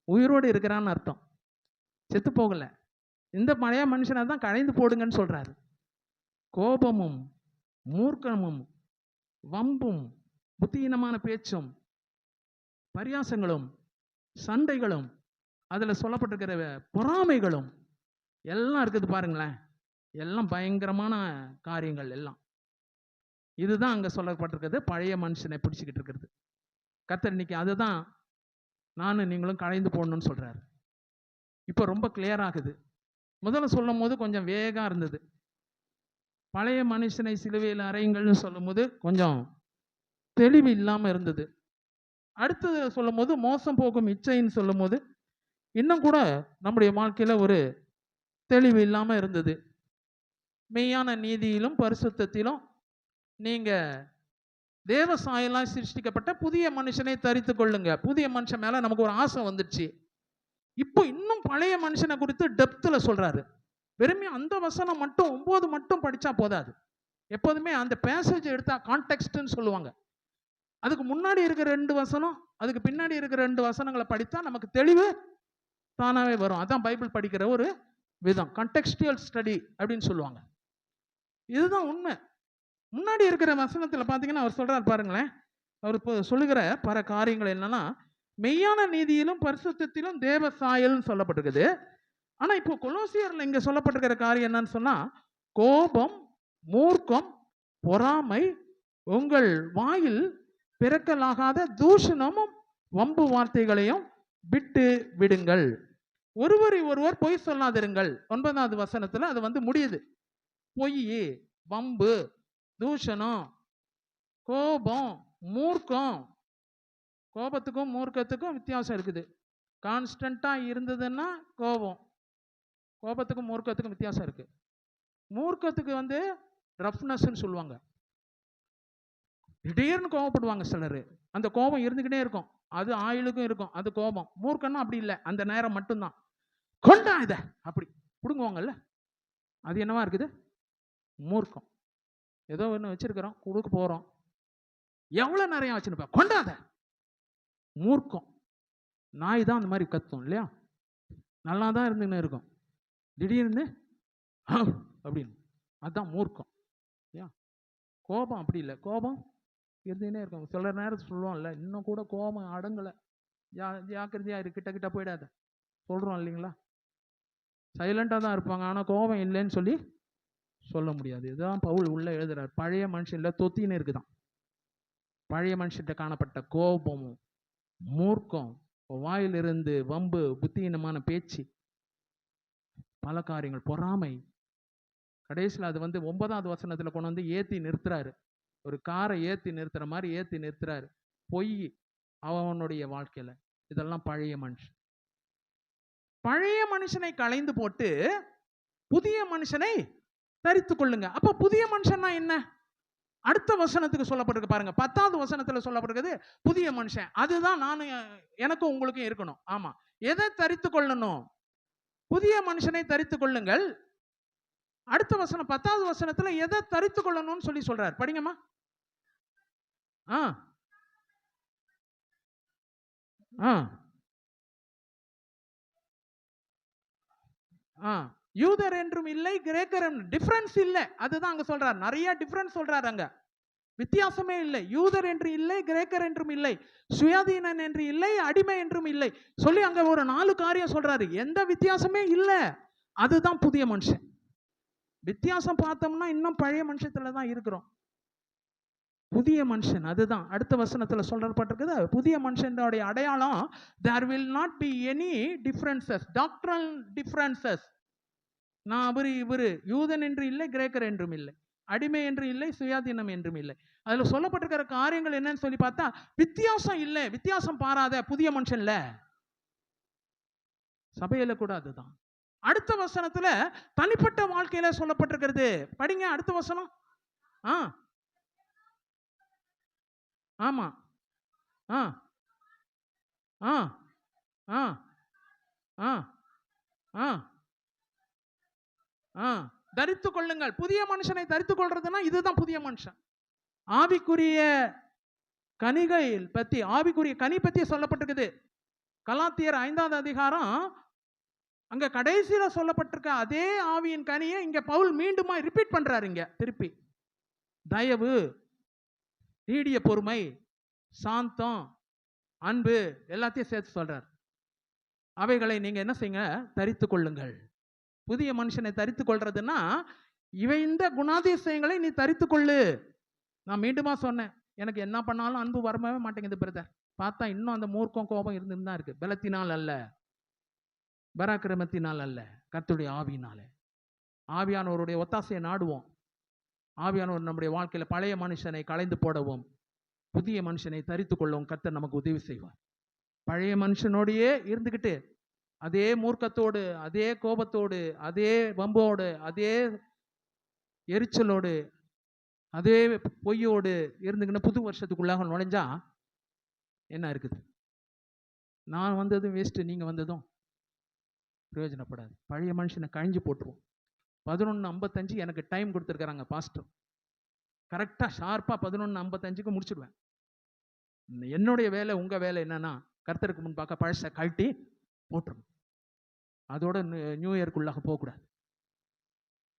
உயிரோடு இருக்கிறான்னு அர்த்தம், செத்து போகல. இந்த பழைய மனுஷனை தான் களைந்து போடுங்கன்னு சொல்றாரு. கோபமும் மூர்க்கமும் வம்பும் புத்தியீனமான பேச்சும் பரியாசங்களும் சண்டைகளும் அதுல சொல்லப்பட்டிருக்கிற பொறாமைகளும் எல்லாம் இருக்குது பாருங்களேன். எல்லாம் பயங்கரமான காரியங்கள் எல்லாம். இதுதான் அங்க சொல்லப்பட்டிருக்கிறது பழைய மனுஷனை பிடிச்சிக்கிட்டு இருக்கிறது. கர்த்தர் இன்னைக்கு அதுதான் நானும் நீங்களும் களைந்து போடணும்னு சொல்றாரு. இப்போ ரொம்ப கிளியர் ஆகுது. முதல்ல சொல்லும் போது கொஞ்சம் வேகா இருந்தது. பழைய மனுஷனை சிலுவையில் அறையுங்கள்னு சொல்லும் போது கொஞ்சம் தெளிவு இல்லாம இருந்தது. அடுத்தது சொல்லும் போது மோசம் போகும் இச்சைன்னு சொல்லும் போது இன்னும் கூட நம்முடைய வாழ்க்கையில ஒரு தெளிவு இல்லாம இருந்தது. மெய்யான நீதியிலும் பரிசுத்தத்திலும் நீங்க தேவ சாயலாய் சிருஷ்டிக்கப்பட்ட புதிய மனுஷனை தரித்து கொள்ளுங்க. புதிய மனுஷன் மேல நமக்கு ஒரு ஆசை வந்துடுச்சு. இப்போ இன்னும் பழைய மனுஷனை குறித்து டெப்த்ல சொல்றாரு. வெறுமே அந்த வசனம் மட்டும் 9 மட்டும் படிச்சா போதாது. எப்போதுமே அந்த பேசேஜ் எடுத்தா கான்டெக்ஸ்ட்னு சொல்லுவாங்க. அதுக்கு முன்னாடி இருக்கிற 2 வசனம், அதுக்கு பின்னாடி இருக்கிற 2 வசனங்களை படித்தா நமக்கு தெளிவு தானாவே வரும். அதான் பைபிள் படிக்கிற ஒரு விதம், கான்டெக்ஸ்டுவல் ஸ்டடி அப்படின்னு சொல்லுவாங்க. இதுதான் உண்மை. முன்னாடி இருக்கிற வசனத்தில் பார்த்தீங்கன்னா அவர் சொல்றாரு பாருங்களேன். அவர் சொல்லுகிற பல காரியங்கள் என்னன்னா, மெய்யான நீதியிலும் பரிசுத்தத்திலும் தேவ சாயல்னு சொல்லப்பட்டிருக்குது. ஆனா இப்போ கொலோசியர்ல இங்க சொல்லப்பட்டிருக்கிற காரியம் என்னன்னு சொன்னா, கோபம் மூர்க்கம் பொறாமை உங்கள் வாயில் பிறக்கலாகாத தூஷணமும் வம்பு வார்த்தைகளையும் விட்டு விடுங்கள், ஒருவரை ஒருவர் பொய் சொல்லாதிருங்கள். 9வது வசனத்துல அது முடியுது. பொய், வம்பு, தூஷணம், கோபம், மூர்க்கம். கோபத்துக்கும் மூர்க்கத்துக்கும் வித்தியாசம் இருக்குது. கான்ஸ்டண்டா இருந்ததுன்னா கோபம், கோபத்துக்கும் மூர்க்கத்துக்கும் வித்தியாசம் இருக்கு. மூர்க்கத்துக்கு ரஃப்னஸ்ன்னு சொல்லுவாங்க. திடீர்னு கோபப்படுவாங்க சிலர். அந்த கோபம் இருந்துக்கிட்டே இருக்கும். அது ஆயுளுக்கும் இருக்கும். அது கோபம். மூர்க்கம்னா அப்படி இல்லை, அந்த நேரம் மட்டும்தான். கொண்டா இதை அப்படி பிடுங்குவாங்கல்ல, அது என்னவா இருக்குது? மூர்க்கம். ஏதோ ஒன்று வச்சிருக்கிறோம், கொடுக்க போறோம், எவ்வளவு நிறைய வச்சிருப்பா, கொண்டாத மூர்க்கம். நாய் தான் அந்த மாதிரி கத்தும் இல்லையா? நல்லா தான் இருந்துன்னு இருக்கும், திடீர்னு அப்படின்னு, அதுதான் மூர்க்கம் இல்லையா? கோபம் அப்படி இல்லை, கோபம் இருந்துகிட்டே இருக்கும். சில நேரத்தில் சொல்லுவோம்ல, இன்னும் கூட கோபம் அடங்கலை, ஜாக்கிரதையா இரு, கிட்ட கிட்ட போயிடாத சொல்கிறோம் இல்லைங்களா? சைலண்டாக தான் இருப்பாங்க, ஆனால் கோபம் இல்லைன்னு சொல்லி சொல்ல முடியாது. இதுதான் பவுல் உள்ள எழுதுறார். பழைய மனுஷன்ல தொத்தின்னு இருக்குதான். பழைய மனுஷன்கிட்ட காணப்பட்ட கோபமும் மூர்க்கம், வாயிலிருந்து வம்பு, புத்தியீனமான பேச்சு, பல காரியங்கள், பொறாமை. கடைசியில் அது 9வது வசனத்தில் கொண்டு வந்து ஏற்றி நிறுத்துறாரு. ஒரு காரை ஏற்றி நிறுத்துற மாதிரி ஏற்றி நிறுத்துறாரு. பொய் அவனுடைய வாழ்க்கையில. இதெல்லாம் பழைய மனுஷன். பழைய மனுஷனை களைந்து போட்டு புதிய மனுஷனை தரித்து கொள்ளுங்க. அப்ப புதிய மனுஷன்னா என்ன? அடுத்த வசனத்துக்கு சொல்லப்பட்டிருக்கு பாருங்க. 10வது வசனத்துல சொல்லப்பட்டிருக்குது புதிய மனுஷன். அதுதான் நானும் எனக்கும் உங்களுக்கும் இருக்கணும். ஆமா, எதை தரித்து கொள்ளணும்? புதிய மனுஷனை தரித்து கொள்ளுங்கள். அடுத்த வசனம் 10வது வசனத்துல எதை தரித்து கொள்ளணும்னு சொல்லி சொல்றாரு, படிங்கம்மா. யூதர் என்றும் இல்லை, கிரேக்கர் டிஃபரன்ஸ் இல்லை. அதுதான் அங்க சொல்றாரு. நிறைய டிஃபரன்ஸ் சொல்றாரு அங்க. வித்தியாசமே இல்லை. யூதர் என்று இல்லை, கிரேக்கர் என்றும் இல்லை, சுயாதீனன் என்று இல்லை, அடிமை என்றும் இல்லை சொல்லி அங்க ஒரு 4 காரியம் சொல்றாரு. எந்த வித்தியாசமே இல்லை. அதுதான் புதிய மனுஷன். வித்தியாசம் பார்த்தோம்னா இன்னும் பழைய மனுஷத்துல தான் இருக்கிறோம். புதிய மனுஷன் அதுதான் அடுத்த வசனத்துல சொல்லப்பட்டிருக்குது. புதிய மனுஷனுடைய அடையாளம், there will not be any differences, doctrinal differences. நான் அவரு இவரு, யூதன் என்று இல்லை, கிரேக்கர் என்றும் இல்லை, அடிமை என்று இல்லை, சுயாதீனம் என்றும் இல்லை. அதுல சொல்லப்பட்டிருக்கிற காரியங்கள் என்னன்னு சொல்லி பார்த்தா வித்தியாசம் இல்லை. வித்தியாசம் பாராத புதிய மனுஷன்ல. சபையில கூட அதுதான். அடுத்த வசனத்துல தனிப்பட்ட வாழ்க்கையில சொல்லப்பட்டிருக்கிறது. படிங்க அடுத்த வசனம். ஆமா, தரித்து கொள்ளுங்கள். புதிய மனுஷனை தரித்து கொள்றதுன்னா இதுதான் புதிய மனுஷன். ஆவிக்குரிய கனிகள் பத்தி, ஆவிக்குரிய கனி பத்தி சொல்லப்பட்டிருக்குது. கலாத்தியர் 5வது அதிகாரம் அங்க கடைசியில சொல்லப்பட்டிருக்க அதே ஆவியின் கனியை இங்க பவுல் மீண்டுமா ரிப்பீட் பண்றாரு. இங்க திருப்பி தயவு, நீடிய பொறுமை, சாந்தம், அன்பு எல்லாத்தையும் சேர்த்து சொல்றார். அவைகளை நீங்க என்ன செய்யுங்க? தரித்து கொள்ளுங்கள். புதிய மனுஷனை தரித்து கொள்றதுன்னா இந்த குணாதிசயங்களை நீ தரித்து கொள்ளு. நான் மீண்டுமா சொன்னேன், எனக்கு என்ன பண்ணாலும் அன்பு வரவே மாட்டேங்குது பிரதர். பார்த்தா இன்னும் அந்த மூர்க்கம், கோபம் இருந்துன்னு தான் இருக்கு. பலத்தினால் அல்ல, பராக்கிரமத்தினால் அல்ல, கர்த்தருடைய ஆவியினால. ஆவியானவருடைய ஒத்தாசையை நாடுவோம். ஆவியானவர் நம்முடைய வாழ்க்கையில பழைய மனுஷனை களைந்து போடவும், புதிய மனுஷனை தரித்து கொள்ளவும் கர்த்தர் நமக்கு உதவி செய்வார். பழைய மனுஷனோடையே இருந்துக்கிட்டு அதே மூர்க்கத்தோடு, அதே கோபத்தோடு, அதே வம்போடு, அதே எரிச்சலோடு, அதே பொய்யோடு இருந்துக்கின்னு புது வருஷத்துக்குள்ளாக நுழைஞ்சா என்ன இருக்குது? நான் வந்ததும் வேஸ்ட்டு, நீங்க வந்ததும் பிரயோஜனப்படாது. பழைய மனுஷனை கழிஞ்சு போட்டுருவோம். 11:55 எனக்கு டைம் கொடுத்துருக்காங்க பாஸ்டர். கரெக்டாக ஷார்ப்பாக 11:55 முடிச்சுடுவேன். என்னுடைய வேலை, உங்கள் வேலை என்னன்னா கர்த்தருக்கு முன்பாக பழசை கழட்டி போட்டுருணும். அதோட நியூ இயர்க்குள்ளாக போகக்கூடாது.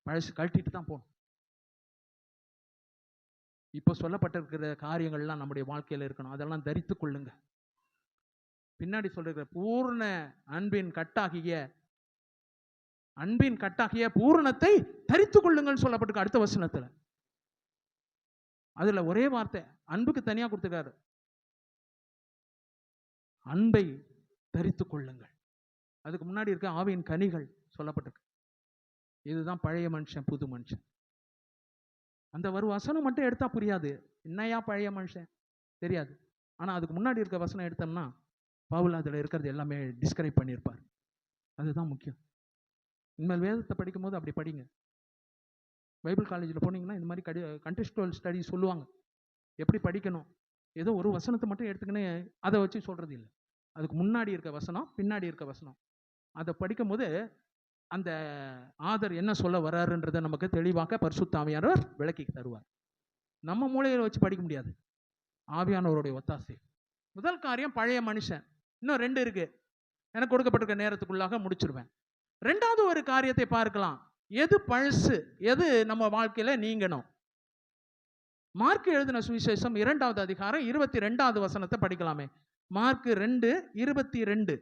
பழசு கழட்டிட்டு தான் போகணும். இப்போ சொல்லப்பட்டிருக்கிற காரியங்கள்லாம் நம்முடைய வாழ்க்கையில் இருக்கணும். அதெல்லாம் தரித்து கொள்ளுங்க. பின்னாடி சொல்லிருக்கிற பூர்ண அன்பின் கட்டாகிய பூரணத்தை தரித்து கொள்ளுங்கள் சொல்லப்பட்டிருக்கு அடுத்த வசனத்துல. அதுல ஒரே வார்த்தை அன்புக்கு தனியா கொடுத்துருக்காரு. அன்பை தரித்து கொள்ளுங்கள். அதுக்கு முன்னாடி இருக்க ஆவியின் கனிகள் சொல்லப்பட்டிருக்கு. இதுதான் பழைய மனுஷன், புது மனுஷன். அந்த ஒரு வசனம் மட்டும் எடுத்தா புரியாது, என்னையா பழைய மனுஷன் தெரியாது. ஆனா அதுக்கு முன்னாடி இருக்க வசனம் எடுத்தோம்னா பவுல் அதுல இருக்கிறது எல்லாமே டிஸ்கிரைப் பண்ணியிருப்பார். அதுதான் முக்கியம். இனிமேல் வேதத்தை படிக்கும் போது அப்படி படிங்க. பைபிள் காலேஜில் போனீங்கன்னா இந்த மாதிரி கண்டெக்ஸ்டுவல் ஸ்டடி சொல்லுவாங்க, எப்படி படிக்கணும். ஏதோ ஒரு வசனத்தை மட்டும் எடுத்துக்கின்னு அதை வச்சு சொல்றது இல்லை. அதுக்கு முன்னாடி இருக்க வசனம், பின்னாடி இருக்க வசனம், அதை படிக்கும் போது அந்த ஆதர் என்ன சொல்ல வர்றாருன்றதை நமக்கு தெளிவாக பரிசுத்த ஆவியானவர் விளக்கி தருவார். நம்ம மூளையில வச்சு படிக்க முடியாது, ஆவியானவருடைய ஒத்தாசை. முதல் காரியம் பழைய மனுஷன். இன்னும் 2 இருக்கு, எனக்கு கொடுக்கப்பட்டிருக்க நேரத்துக்குள்ளாக முடிச்சிருவேன். 2வது ஒரு காரியத்தை பார்க்கலாம். எது பழசு, எது நம்ம வாழ்க்கையில நீங்கணும். மார்க் எழுதின சுவிசேஷம் 2வது அதிகாரம் 22வது வசனத்தை படிக்கலாமே. மார்க் 2:22.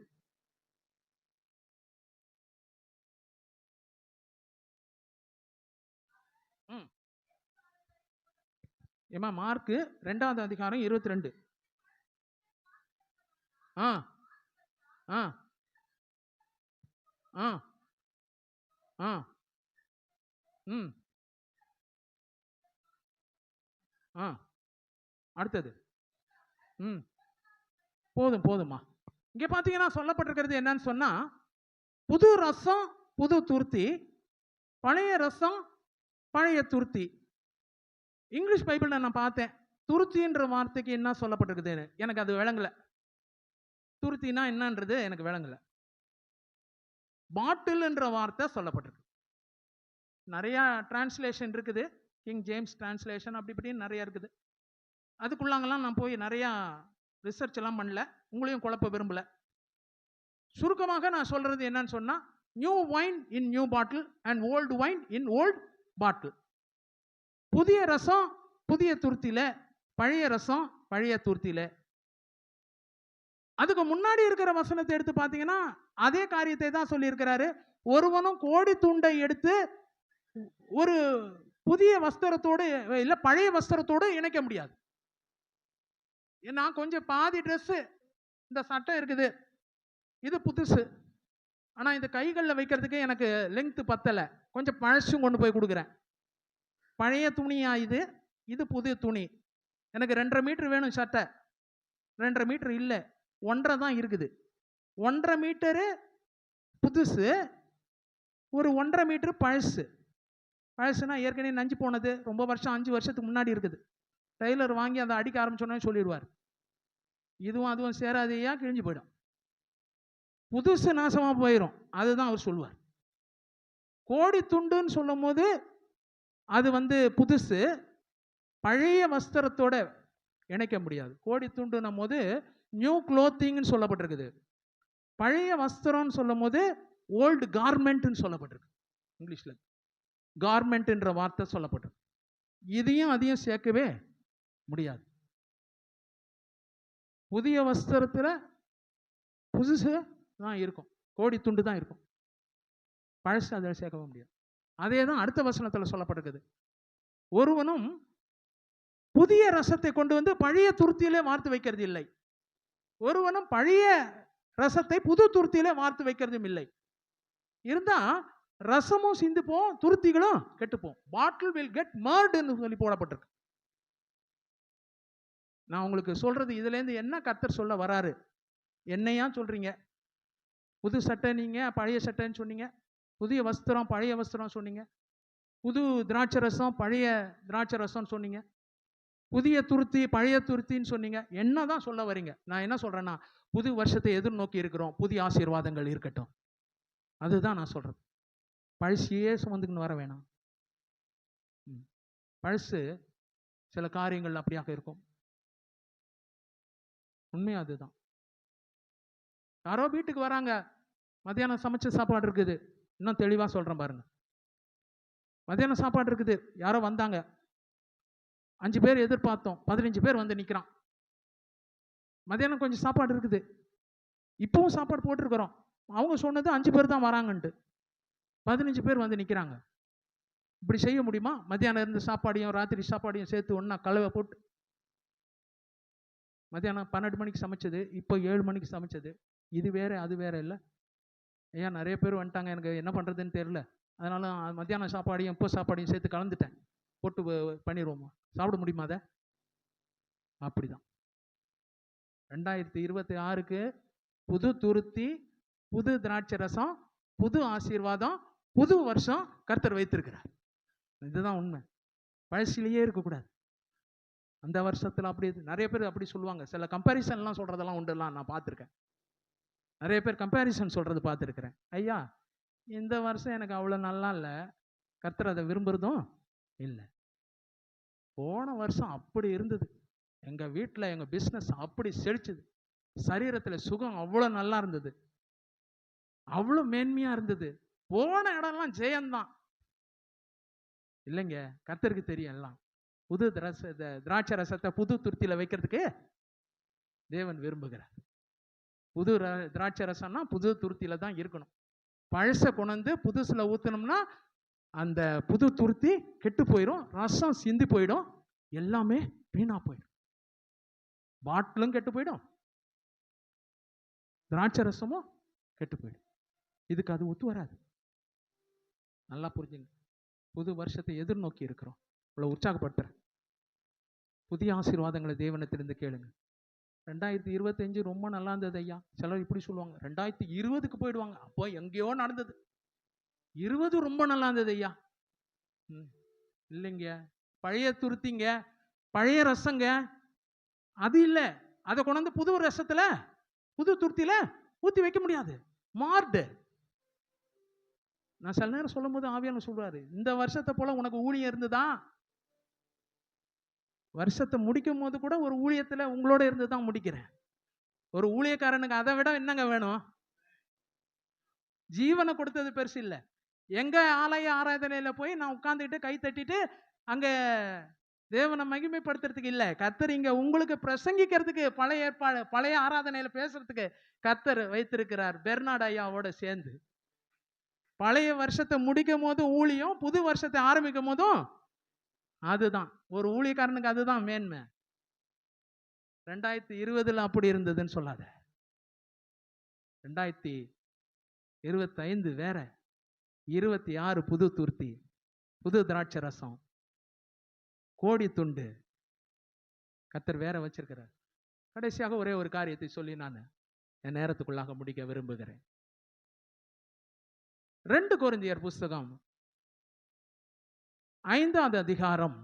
ஏமா மார்க் 2வது அதிகாரம் 22. ஆ ஆ ஆ ஆ ம் ஆ அடுத்தது. ம் போதும் போதுமா. இங்க பாத்தீங்கன்னா சொல்லப்பட்டிருக்கிறது என்னன்னு சொன்னா, புது ரசம் புது துருத்தி, பழைய ரசம் பழைய துருத்தி. இங்கிலீஷ் பைபிள்ல நான் பார்த்தேன், துருத்தின்ற வார்த்தைக்கு என்ன சொல்லப்பட்டிருக்குதுன்னு எனக்கு அது விளங்கல. துருத்தினா என்னன்றது எனக்கு விளங்கல. பாட்டில் என்ற வார்த்தை சொல்லப்பட்டிருக்கு. நிறைய டிரான்ஸ்லேஷன் இருக்குது, கிங் ஜேம்ஸ் டிரான்ஸ்லேஷன் அப்படி இப்படின்னு நிறைய இருக்குது. அதுக்குள்ளாங்கெல்லாம் நான் போய் நிறையா ரிசர்ச் எல்லாம் பண்ணல, உங்களையும் குழப்ப விரும்பல. சுருக்கமாக நான் சொல்றது என்னன்னு சொன்னா, new wine in new bottle and old wine in old bottle. புதிய ரசம் புதிய துருத்தியில, பழைய ரசம் பழைய துருத்தியில. அதுக்கு முன்னாடி இருக்கிற வசனத்தை எடுத்து பார்த்தீங்கன்னா அதே காரியத்தை தான் சொல்லியிருக்கிறாரு. ஒருவனும் கோடி துண்டை எடுத்து ஒரு புதிய வஸ்திரத்தோடு இல்ல பழைய வஸ்திரத்தோடு இணைக்க முடியாது. நான் கொஞ்சம் பாதி ட்ரெஸ், இந்த சட்டை இருக்குது, இது புதுசு, ஆனா இந்த கைகளில் வைக்கிறதுக்கு எனக்கு லெங்க்த் பத்தலை, கொஞ்சம் பழசும் கொண்டு போய் கொடுக்குறேன். பழைய துணியா இது, இது புது துணி. எனக்கு 2.5 மீட்டர் வேணும் சட்டை, 2.5 மீட்டர் இல்லை, 1.5 தான் இருக்குது. 1.5 மீட்டரு புதுசு, ஒரு 1.5 மீட்டர் பழசு. பழசுனா ஏற்கனவே நஞ்சு போனது, ரொம்ப வருஷம் 5 வருஷத்துக்கு முன்னாடி இருக்குது. டெய்லர் வாங்கி அதை அடிக்க ஆரம்பிச்சோன்னு சொல்லிடுவார், இதுவும் அதுவும் சேராதையா கிழிஞ்சு போயிடும், புதுசு நாசமா போயிடும், அதுதான் அவர் சொல்லுவார். கோடி துண்டுன்னு சொல்லும் போது அது புதுசு, பழைய வஸ்திரத்தோட இணைக்க முடியாது. கோடி துண்டுன்னும் போது நியூ க்ளோத்திங்னு சொல்லப்பட்டிருக்குது. பழைய வஸ்திரம்னு சொல்லும் போது ஓல்டு கார்மெண்ட்னு சொல்லப்பட்டிருக்கு. இங்கிலீஷ்ல கார்மெண்ட்ன்ற வார்த்தை சொல்லப்பட்டிருக்கு. இதையும் அதையும் சேர்க்கவே முடியாது. புதிய வஸ்திரத்துல புதுசு தான் இருக்கும், கோடி துண்டு தான் இருக்கும், பழசு அதில் சேர்க்கவே முடியாது. அதே தான் அடுத்த வசனத்தில் சொல்லப்பட்டிருக்குது. ஒருவனும் புதிய ரசத்தை கொண்டு வந்து பழைய துருத்தியிலே வார்த்து வைக்கிறது இல்லை, ஒருவனும் பழைய ரசத்தை புது துருத்தியிலே வார்த்து வைக்கிறதும் இல்லை. இருந்தா ரசமும் சிந்துப்போம், துருத்திகளும் கெட்டுப்போம். பாட்டில் வில் கெட் மர்டுன்னு சொல்லி போடப்பட்டிருக்கு. நான் உங்களுக்கு சொல்றது இதுல இருந்து என்ன கர்த்தர் சொல்ல வராரு. என்னையா சொல்றீங்க, புது சட்டை நீங்க பழைய சட்டைன்னு சொன்னீங்க, புதிய வஸ்திரம் பழைய வஸ்திரம் சொன்னீங்க, புது திராட்சை ரசம் பழைய திராட்சை ரசம் சொன்னீங்க, புதிய துருத்தி பழைய துருத்தின்னு சொன்னீங்க. என்னதான் சொல்ல வரீங்க? நான் என்ன சொல்றேன்னா, புது வருஷத்தை எதிர்நோக்கி இருக்கிறோம், புதிய ஆசீர்வாதங்கள் இருக்கட்டும், அதுதான் நான் சொல்றது. பழசியே சுமந்துக்குன்னு வர வேணாம். பழசு சில காரியங்கள் அப்படியாக இருக்கும், உண்மையா அதுதான். யாரோ வீட்டுக்கு வராங்க, மத்தியானம் சமைச்ச சாப்பாடு இருக்குது, இன்னும் தெளிவா சொல்றேன் பாருங்க. மத்தியானம் சாப்பாடு இருக்குது, யாரோ வந்தாங்க, 5 பேர் எதிர்பார்த்தோம், 15 பேர் வந்து நிக்கிறான். மத்தியானம் கொஞ்சம் சாப்பாடு இருக்குது, இப்பவும் சாப்பாடு போட்டிருக்கிறோம், அவங்க சொன்னது 5 பேர் தான் வராங்கன்ட்டு, 15 பேர் வந்து நிக்கிறாங்க. இப்படி செய்ய முடியுமா? மத்தியானம் இருந்த சாப்பாடையும் ராத்திரி சாப்பாடையும் சேர்த்து ஒண்ணா கலவை போட்டு, மத்தியானம் 12 மணிக்கு சமைச்சது இப்போ 7 மணிக்கு சமைச்சது, இது வேற அது வேற இல்லை. ஐயா நிறைய பேர் வந்துட்டாங்க, எனக்கு என்ன பண்ணுறதுன்னு தெரியல, அதனால மத்தியானம் சாப்பாடையும் இப்போ சாப்பாடையும் சேர்த்து கலந்துட்டேன், போட்டு பண்ணிடுவோமா? சாப்பிட முடியுமா அதை? அப்படிதான் 2026க்கு புது துருத்தி, புது திராட்சை ரசம், புது ஆசீர்வாதம், புது வருஷம் கர்த்தர் வைத்திருக்கிறார். இதுதான் உண்மை. பழசிலேயே இருக்கக்கூடாது. அந்த வருஷத்துல அப்படி நிறைய பேர் அப்படி சொல்லுவாங்க, சில கம்பேரிசன்லாம் சொல்றதெல்லாம் உண்டுலாம் நான் பார்த்துருக்கேன். நிறைய பேர் கம்பேரிசன் சொல்றது பார்த்துருக்கிறேன். ஐயா இந்த வருஷம் எனக்கு அவ்வளோ நல்லா இல்லை, கர்த்தர் அதை விரும்புறதும் இல்லை, போன வருஷம் அப்படி இருந்தது, எங்க வீட்டில் எங்க பிஸ்னஸ் அப்படி செழிச்சுது, சரீரத்துல சுகம் அவ்வளோ நல்லா இருந்தது, அவ்வளோ மேன்மையா இருந்தது, போன இடம்லாம் ஜெயம்தான். இல்லைங்க, கர்த்தருக்கு தெரியும் எல்லாம். புது திராட்சை ரசத்தை புது துருத்தியில வைக்கிறதுக்கு தேவன் விரும்புகிறார். புது திராட்சை ரசம்னா புது துருத்தியில தான் இருக்கணும். பழச கொண்டு புதுசுல ஊத்தணும்னா அந்த புது துருத்தி கெட்டு போயிடும், ரசம் சிந்தி போயிடும், எல்லாமே வீணா போயிடும். பாட்டிலும் கெட்டு போயிடும், திராட்சை ரசமும் கெட்டு போயிடும். இதுக்கு அது ஒத்து வராது. நல்லா புரிஞ்சுங்க. புது வருஷத்தை எதிர்நோக்கி இருக்கிறோம். உங்களை உற்சாகப்படுத்துறேன். புதிய ஆசீர்வாதங்களை தேவனத்திலிருந்து கேளுங்க. 2025 ரொம்ப நல்லா இருந்தது ஐயா. சிலர் இப்படி சொல்லுவாங்க, 2020க்கு போயிடுவாங்க, அப்போ எங்கேயோ நடந்தது. 20 ரொம்ப நல்லா இருந்தது ஐயா. இல்லைங்க, பழைய துருத்திங்க, பழைய ரசங்க, அது இல்லை. அதை கொண்டு புது ரசத்துல புது துருத்தியில ஊத்தி வைக்க முடியாது, மார்டு. நான் சில நேரம் சொல்லும் போது ஆவியானவர் சொல்றாரு, இந்த வருஷத்தை போல உனக்கு ஊழியம் இருந்துதான், வருஷத்தை முடிக்கும் போது கூட ஒரு ஊழியத்துல உங்களோட இருந்து தான் முடிக்கிறேன். ஒரு ஊழியக்காரனுக்கு அதை விட என்னங்க வேணும்? ஜீவனை கொடுத்தது பெருசு இல்லை. எங்க ஆலய ஆராதனையில போய் நான் உட்கார்ந்துட்டு கை தட்டிட்டு அங்க தேவனை மகிமைப்படுத்துறதுக்கு இல்லை, கர்த்தர் இங்க உங்களுக்கு பிரசங்கிக்கிறதுக்கு, பழைய ஏற்பாடு பழைய ஆராதனையில பேசுறதுக்கு கர்த்தர் வைத்திருக்கிறார். பெர்னாட் ஐயாவோட சேர்ந்து பழைய வருஷத்தை முடிக்கும் போது ஊழியம், புது வருஷத்தை ஆரம்பிக்கும் போதும் அதுதான். ஒரு ஊழியக்காரனுக்கு அதுதான் மேன்மை. 2020 அப்படி இருந்ததுன்னு சொல்லாத. 2025 வேற, 26 புது துருத்தி, புது திராட்சை ரசம், கோடி துண்டு கர்த்தர் வேற வச்சிருக்கிறார். கடைசியாக ஒரே ஒரு காரியத்தை சொல்லி நான் என் நேரத்துக்குள்ளாக முடிக்க விரும்புகிறேன். 2 கொரிந்தியர் புஸ்தகம் 5வது அதிகாரம்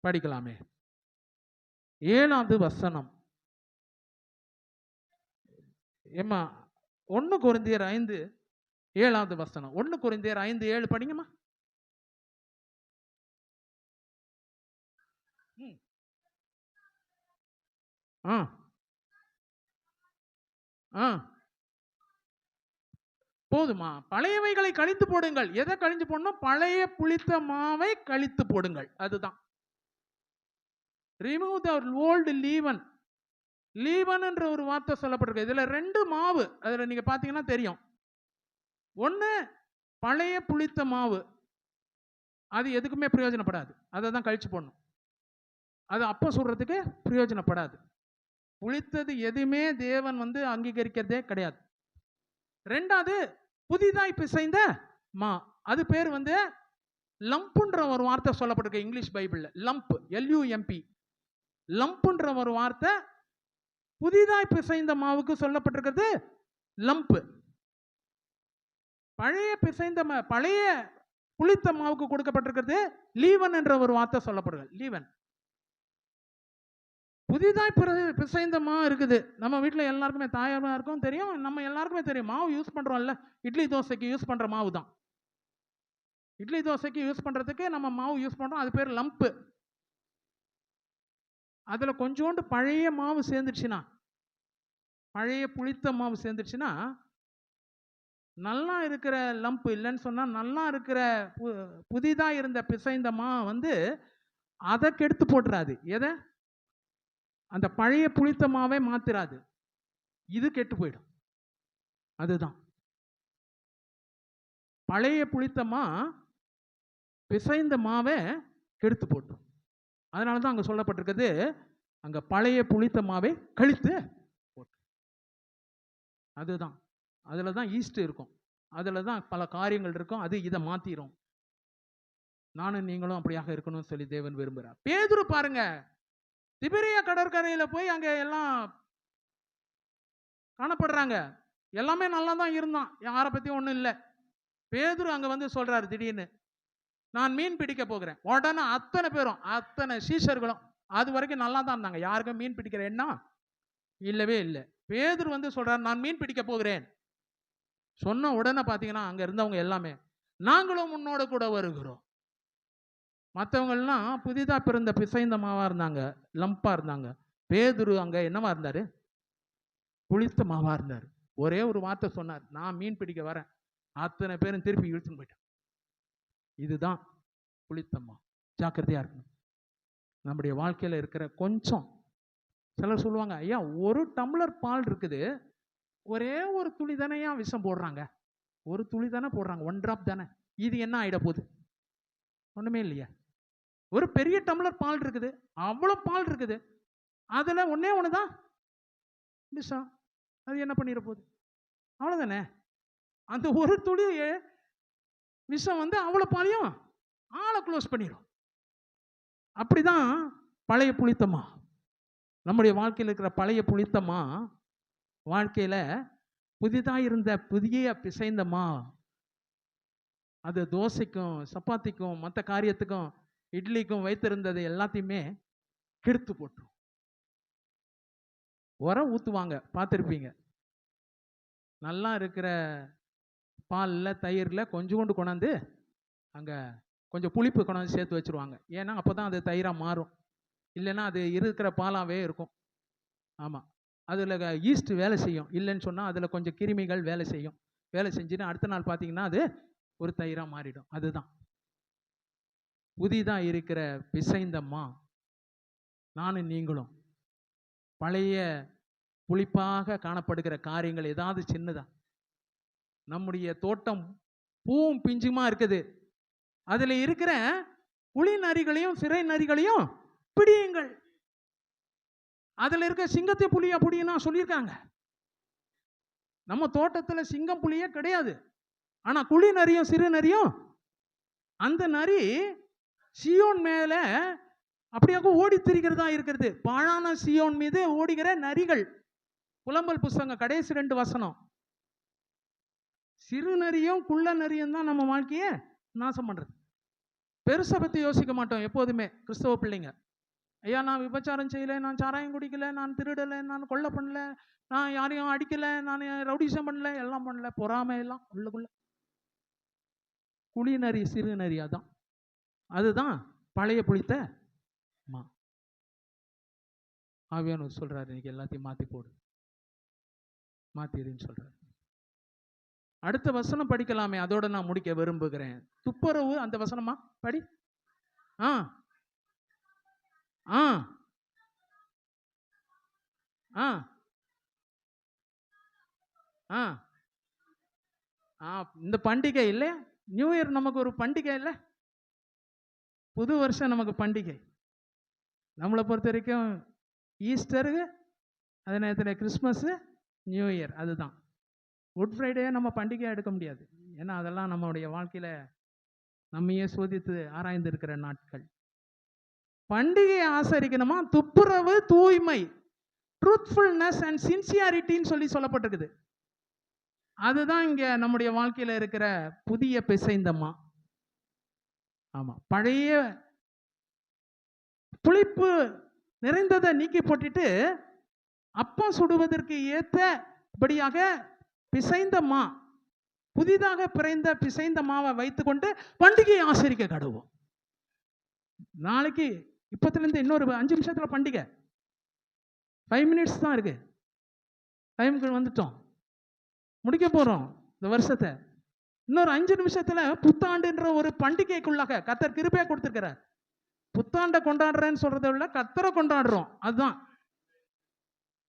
படிக்கலாமே. 7வது வசனம். ஏமா 1 கொரிந்தியர் 5 7வது வசனம். 1 கொரிந்தியர் 5:7 படிங்கம்மா. போதுமா? பழையவைகளை கழித்து போடுங்கள். எதை கழித்து போடணும்? பழைய புளித்த மாவை கழித்து போடுங்கள். அதுதான். Remove the old லீவன். லீவன் என்ற ஒரு வார்த்தை சொல்லப்பட்டிருக்கு. இதுல 2 மாவு, அதுல நீங்க பாத்தீங்கன்னா தெரியும். ஒண்ணு பழைய புளித்த மாவு, அது எதுக்குமே பிரயோஜனப்படாது, அதை தான் கழிச்சு போடணும். அது அப்ப சொல்றதுக்கு பிரயோஜனப்படாது. புளித்தது எதுவுமே தேவன் அங்கீகரிக்கிறதே கிடையாது. 2வது புதிதாய் பிசைந்த மா, அது பேர் லம்புன்ற ஒரு வார்த்தை சொல்லப்பட்டிருக்கு இங்கிலீஷ் பைபிள்ல. லம்ப், LUMP, லம்புன்ற ஒரு வார்த்தை புதிதாய் பிசைந்த மாவுக்கு சொல்லப்பட்டிருக்கிறது. லம்ப். பழைய பிசைந்த பழைய புளித்த மாவுக்கு கொடுக்கப்பட்டிருக்கிறது லீவன் என்ற ஒரு வார்த்தை சொல்லப்படுகிறது. லீவன். புதிதாய் பிசைந்த மாவு இருக்குது. நம்ம வீட்டில் எல்லாருக்குமே, தாயாரா இருக்கும் தெரியும், நம்ம எல்லாருக்குமே தெரியும். மாவு யூஸ் பண்றோம்ல, இட்லி தோசைக்கு யூஸ் பண்ற மாவு தான். இட்லி தோசைக்கு யூஸ் பண்றதுக்கு நம்ம மாவு யூஸ் பண்றோம், அது பேர் லம்ப். அதுல கொஞ்சோண்டு பழைய மாவு சேர்ந்துருச்சுன்னா, பழைய புளித்த மாவு சேர்ந்துருச்சுன்னா, நல்லா இருக்கிற லம்ப் இல்லைன்னு சொன்னா, நல்லா இருக்கிற புதிதா இருந்த பிசைந்த மா அதை கெடுத்து போட்டுறாது. எதை? அந்த பழைய புளித்த மாவை மாத்திராது, இது கெட்டு போயிடும். அதுதான் பழைய புளித்த மா பிசைந்த மாவை கெடுத்து போட்டோம். அதனாலதான் அங்க சொல்லப்பட்டிருக்கிறது, அங்க பழைய புளித்த மாவை கழித்து போட்டு. அதுதான். அதுலதான் ஈஸ்ட் இருக்கும், அதுலதான் பல காரியங்கள் இருக்கும், அது இதை மாத்திரும். நானும் நீங்களும் அப்படியாக இருக்கணும்னு சொல்லி தேவன் விரும்புகிறார். பேதுரு பாருங்க, திபெரிய கடற்கரையில போய் அங்க எல்லாம் காணப்படுறாங்க, எல்லாமே நல்லா தான் இருந்தான், யாரை பத்தி ஒண்ணும் இல்லை. பேதுரு அங்க சொல்றாரு திடீர்னு, நான் மீன் பிடிக்க போகிறேன். உடனே அத்தனை பேரும், அத்தனை சீஷர்களும் அது வரைக்கும் நல்லா தான் இருந்தாங்க, யாருக்கும் மீன் பிடிக்கிற எண்ணம் இல்லவே இல்லை. பேதுரு சொல்றாரு, நான் மீன் பிடிக்க போகிறேன். சொன்ன உடனே பாத்தீங்கன்னா அங்க இருந்தவங்க எல்லாமே, நாங்களும் உன்னோட கூட வருகிறோம். மற்றவங்கள்லாம் புதிதாக பிறந்த பிசைந்த மாவா இருந்தாங்க, லம்பா இருந்தாங்க. பேதுரு அங்க என்னவா இருந்தாரு? புளித்த மாவா இருந்தார். ஒரே ஒரு வார்த்தை சொன்னார், நான் மீன் பிடிக்க வரேன். அத்தனை பேரும் திருப்பி இழுத்துன்னு போயிட்டான். இதுதான் புளித்தம்மா. ஜாக்கிரதையா இருக்கணும். நம்முடைய வாழ்க்கையில இருக்கிற கொஞ்சம், சிலர் சொல்லுவாங்க, ஐயா ஒரு டம்ளர் பால் இருக்குது, ஒரே ஒரு துளி தானேயா விஷம் போடுறாங்க, ஒரு துளி தானே போடுறாங்க, 1 டிராப் தானே, இது என்ன ஆயிட போகுது? ஒண்ணுமே இல்லையா? ஒரு பெரிய டம்ளர் பால் இருக்குது, அவ்வளவு பால் இருக்குது, அதுல ஒன்னே ஒண்ணுதான் விஷம், அது என்ன பண்ணிட போகுது? அவ்வளவுதானே. அந்த ஒரு துளி விஷம் அவ்வளவு பாலையும் ஆளை க்ளோஸ் பண்ணிடும். அப்படிதான் பழைய புளித்தமா, நம்முடைய வாழ்க்கையில் இருக்கிற பழைய புளித்தமா வாழ்க்கையில புதிதாக இருந்த புதிய பிசைந்தமா அது தோசைக்கும் சப்பாத்திக்கும் மற்ற காரியத்துக்கும் இட்லிக்கும் வைத்திருந்தது எல்லாத்தையுமே கெடுத்து போட்டுரும். உரம் ஊற்றுவாங்க, பார்த்துருப்பீங்க. நல்லா இருக்கிற பாலில் தயிரில் கொஞ்சோண்டு கொண்டாந்து அங்கே கொஞ்சம் புளிப்பு கொண்டாந்து சேர்த்து வச்சுருவாங்க. ஏன்னா அப்போ தான் அது தயிராக மாறும், இல்லைன்னா அது இருக்கிற பாலாகவே இருக்கும். ஆமாம், அதில் ஈஸ்ட் வேலை செய்யும், இல்லைன்னு சொன்னால் அதில் கொஞ்சம் கிருமிகள் வேலை செய்யும். வேலை செஞ்சுட்டு அடுத்த நாள் பார்த்தீங்கன்னா அது ஒரு தயிராக மாறிடும். அதுதான் புதிதாக இருக்கிற பிசைந்தம்மா நானும் நீங்களும். பழைய புளிப்பாக காணப்படுகிற காரியங்கள் ஏதாவது சின்னதா, நம்முடைய தோட்டம் பூவும் பிஞ்சுமா இருக்குது, அதுல இருக்கிற புலி நரிகளையும் சிறை நரிகளையும் பிடியுங்கள். அதுல இருக்க சிங்கத்தை புலியா புடினா சொல்லியிருக்காங்க. நம்ம தோட்டத்துல சிங்கம் புலியே கிடையாது, ஆனா குழி நரியும் சிறு நரியும், அந்த நரி சியோன் மேல அப்படியாக ஓடி திரிகிறதா இருக்கிறது. பாழான சியோன் மீது ஓடுகிற நரிகள். புலம்பல் புஸ்தகம் கடைசி 2 வசனம். சிறு நரியும் குள்ள நரியும் தான் நம்ம வாழ்க்கையை நாசம் பண்றது. பெருசை பத்தி யோசிக்க மாட்டோம் எப்போதுமே கிறிஸ்தவ பிள்ளைங்க. ஐயா நான் விபச்சாரம் செய்யல, நான் சாராயம் குடிக்கல, நான் திருடலை, நான் கொலை பண்ணல, நான் யாரையும் அடிக்கல, நான் ரவுடிசம் பண்ணல, எல்லாம் பண்ணல, பொறாமை எல்லாம் உள்ளுக்குள்ள. குழி நரி சிறு நரி, அதான் அதுதான் பழைய புளித்த மா. ஆவியானவர் சொல்றாரு, இன்னைக்கு எல்லாத்தையும் மாத்தி போடு, மாத்திடுன்னு சொல்றாரு. அடுத்த வசனம் படிக்கலாமே, அதோட நான் முடிக்க விரும்புகிறேன். துப்புரவு, அந்த வசனமா படி. ஆ ஆ ஆ ஆ ஆ இந்த பண்டிகை இல்லை, நியூ இயர் நமக்கு ஒரு பண்டிகை இல்லை, புது வருஷம் நமக்கு பண்டிகை. நம்மளை பொறுத்த வரைக்கும் ஈஸ்டரு, அதே நேரத்தில் கிறிஸ்மஸ், நியூ இயர், அதுதான். குட் ஃப்ரைடே நம்ம பண்டிகையாக எடுக்க முடியாது, ஏன்னா அதெல்லாம் நம்மளுடைய வாழ்க்கையில் நம்மையே சோதித்து ஆராய்ந்து இருக்கிற நாட்கள். பண்டிகையை ஆசரிக்கணுமா, துப்புரவு, தூய்மை, ட்ரூத்ஃபுல்னஸ் அண்ட் சின்சியாரிட்டின்னு சொல்லப்பட்டிருக்குது. அதுதான் இங்க நம்முடைய வாழ்க்கையில இருக்கிற புதிய பிசைந்தம்மா. ஆமா, பழைய புளிப்பு நிறைந்ததை நீக்கி போட்டுட்டு அப்பம் சுடுவதற்கு ஏற்றபடியாக பிசைந்தம்மா, புதிதாக பிறந்த பிசைந்த மாவை வைத்துக்கொண்டு பண்டிகையை ஆசரிக்க கடவுள். நாளைக்கு இப்பத்துல இருந்து இன்னொரு 5 நிமிஷத்துல பண்டிகை, 5 மினிட்ஸ் தான் இருக்கு, டைமுக்கு வந்துட்டோம், முடிக்க போறோம் இந்த வருஷத்தை. இன்னொரு 5 நிமிஷத்துல புத்தாண்டுன்ற ஒரு பண்டிகைக்குள்ளாக கர்த்தர் கிருபையா கொடுத்திருக்கிறார். புத்தாண்டை கொண்டாடுறேன்னு சொல்றதை விட கர்த்தரை கொண்டாடுறோம். அதுதான்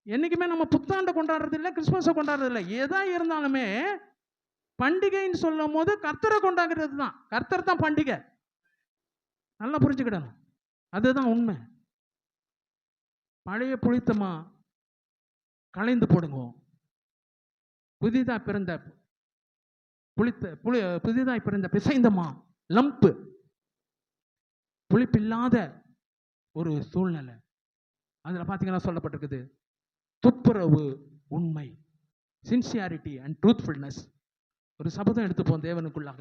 என்னைக்குமே நம்ம புத்தாண்டை கொண்டாடுறது இல்லை, கிறிஸ்துமஸை கொண்டாடுறது இல்லை. எதா இருந்தாலுமே பண்டிகைன்னு சொல்லும் போது கர்த்தரை கொண்டாடுறது தான். கர்த்தர் தான் பண்டிகை, நல்லா புரிஞ்சுக்கிடணும், அதுதான் உண்மை. பழைய புளித்தமா களைந்து போடுங்க. புதிதா பிறந்த புதிதாய் பிறந்த பிசைந்தமா, லம்பு, புளிப்பில்லாத ஒரு சூழ்நிலை, அதுல பாத்தீங்கன்னா சொல்லப்பட்டிருக்குது துப்புரவு, உண்மை, சின்சியாரிட்டி அண்ட் ட்ரூத்ஃபுல்னஸ். ஒரு சபதம் எடுத்துப்போம் தேவனுக்குள்ளாக.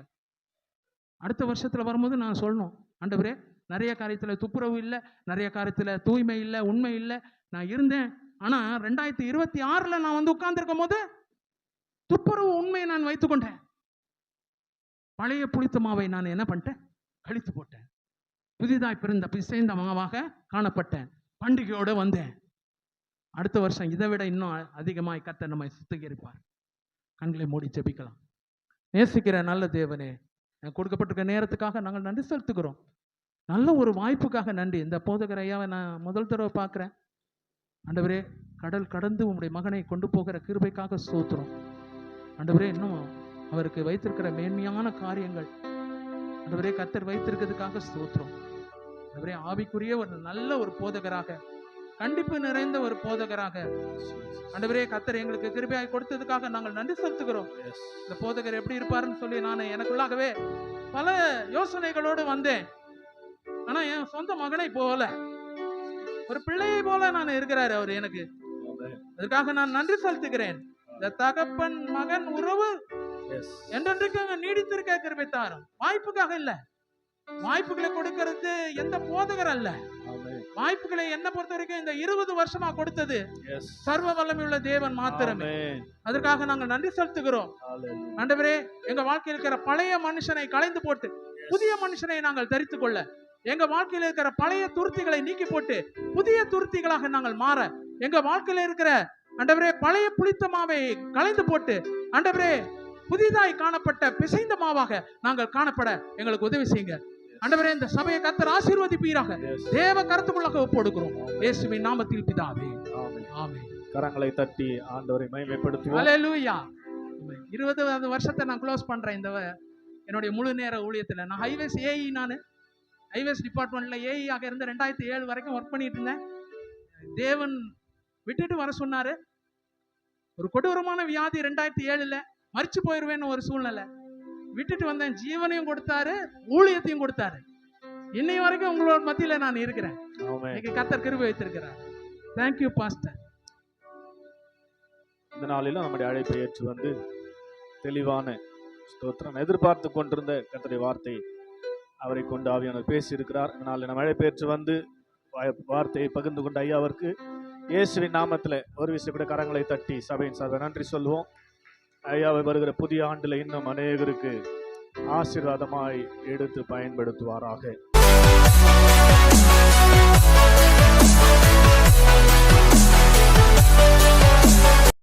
அடுத்த வருஷத்துல வரும்போது நான் சொல்லணும், ஆண்டவரே நிறைய காரியத்துல துப்புரவு இல்லை, நிறைய காரியத்துல தூய்மை இல்லை, உண்மை இல்லை, நான் இருந்தேன். ஆனா 2026 நான் உட்கார்ந்துருக்கும் போது துப்புரவு, உண்மையை நான் வைத்துக்கொண்டேன். பழைய புளித்த மாவை நான் என்ன பண்ணிட்டேன், கழித்து போட்டேன். புதிதாய் பிறந்த பிசைந்த மாவாக காணப்பட்டேன். பண்டிகையோடு வந்தேன். அடுத்த வருஷம் இதை விட இன்னும் அதிகமாய் கர்த்தர் நம்மை சுத்திகரிப்பார். கண்களை மூடி ஜெபிக்கலாம். நேசிக்கிற நல்ல தேவனே, கொடுக்கப்பட்டிருக்க நேரத்துக்காக நாங்கள் நன்றி செலுத்துகிறோம். நல்ல ஒரு வாய்ப்புக்காக நன்றி. இந்த போதகர் ஐயாவை நான் முதல் தடவை பார்க்குறேன். ஆண்டவரே, கடல் கடந்து உங்களுடைய மகனை கொண்டு போகிற கிருபைக்காக ஸ்தோத்திரம். ஆண்டவரே, இன்னும் அவருக்கு வைத்திருக்கிற மேன்மையான காரியங்கள் ஆண்டவரே கர்த்தர் வைத்திருக்கிறதுக்காக ஸ்தோத்திரம். ஆண்டவரே, ஆவிக்குரிய ஒரு நல்ல ஒரு போதகராக, கண்டிப்பு நிறைந்த ஒரு போதகராக ஆண்டவரே கர்த்தர் எங்களுக்கு கிருபையாய் கொடுத்ததுக்காக நாங்கள் நன்றி செலுத்துகிறோம். இந்த போதகர் எப்படி இருப்பாருன்னு சொல்லி நான் எனக்குள்ளாகவே பல யோசனைகளோடு வந்தேன். ஆனா என் சொந்த மகனை போல, ஒரு பிள்ளையை போல நான் இருக்கிறாரு அவர் எனக்கு. அதுக்காக நான் நன்றி செலுத்துகிறேன். இந்த தகப்பன் மகன் உறவு என்றென்றைக்கு நீடித்திருக்க கிருபை தாரும். வாய்ப்புக்காக இல்ல, வாய்ப்புகளை கொடுக்கிறது எந்த போதகர் அல்ல. வாய்ப்புகளை என்ன பொறுத்த வரைக்கும் இந்த 20 வருஷமா கொடுத்தது சர்வ வல்லமையுள்ள தேவன் மாத்திரமே. அதற்காக நாங்கள் நன்றி செலுத்துகிறோம். ஆண்டவரே, எங்க வாழ்க்கையில் இருக்கிற பழைய மனுஷனை களைந்து போட்டு புதிய மனுஷனை நாங்கள் தரித்துக் கொள்ள, எங்க வாழ்க்கையில் இருக்கிற பழைய துருத்திகளை நீக்கி போட்டு புதிய துருத்திகளாக நாங்கள் மாற, எங்க வாழ்க்கையில் இருக்கிற ஆண்டவரே பழைய புளித்த மாவை களைந்து போட்டு ஆண்டவரே புதிதாய் காணப்பட்ட பிசைந்த மாவாக நாங்கள் காணப்பட எங்களுக்கு உதவி செய்யுங்க. ஆண்டவரே, இந்த சபையை கர்த்தர் ஆசீர்வதிப்பீராக. தேவ கருத்துக்குள்ளாக ஒப்புக்கொடுக்கிறோம் இயேசுவின் நாமத்தில் பிதாவே, ஆமென். கரங்களை தட்டி ஆண்டவரை மகிமைப்படுத்துவோம். ஹல்லேலூயா. 20வது வருஷத்தை நான் க்ளோஸ் பண்றேன். இந்த என்னுடைய முழு நேர ஊழியத்தில் நான் ஹைவேஸ் டிபார்ட்மெண்ட்ல ஏஇ ஆக இருந்த 2007 வரைக்கும் ஒர்க் பண்ணிட்டு இருந்தேன். தேவன் விட்டுட்டு வர சொன்னாரு. ஒரு கொடூரமான வியாதி 2007ல மரிச்சு போயிருவேன்னு ஒரு சூழ்நிலை. விட்டுட்டு வந்தேன். ஜீவனையும் கொடுத்தாரு, ஊழியத்தையும் கொடுத்தாரு. இன்னை வரைக்கும் உங்களோட மத்தியில நான் இருக்கிறேன். இன்னைக்கு கர்த்தர் கிருபை வைத்திருக்கிறார். Thank you pastor. இந்த நாளிலும் நம்முடைய அழைப்பை ஏற்று வந்து தெளிவான ஸ்தோத்திரம் எதிர்பார்த்து கொண்டிருந்த கர்த்தருடைய வார்த்தை அவரை கொண்டு ஆவியானவர் பேசி இருக்கிறார். இதனால் நம்ம அழைப்பை ஏற்று வந்து வார்த்தையை பகிர்ந்து கொண்ட ஐயாவிற்கு இயேசுவின் நாமத்தில் ஒரு விஷயம் கூட கரங்களை தட்டி சபையின் சார்பாக நன்றி சொல்வோம். ஐயாவை வருகிற புதிய ஆண்டுல இன்னும் அநேகருக்கு ஆசீர்வாதமாய் எடுத்து பயன்படுத்துவாராக.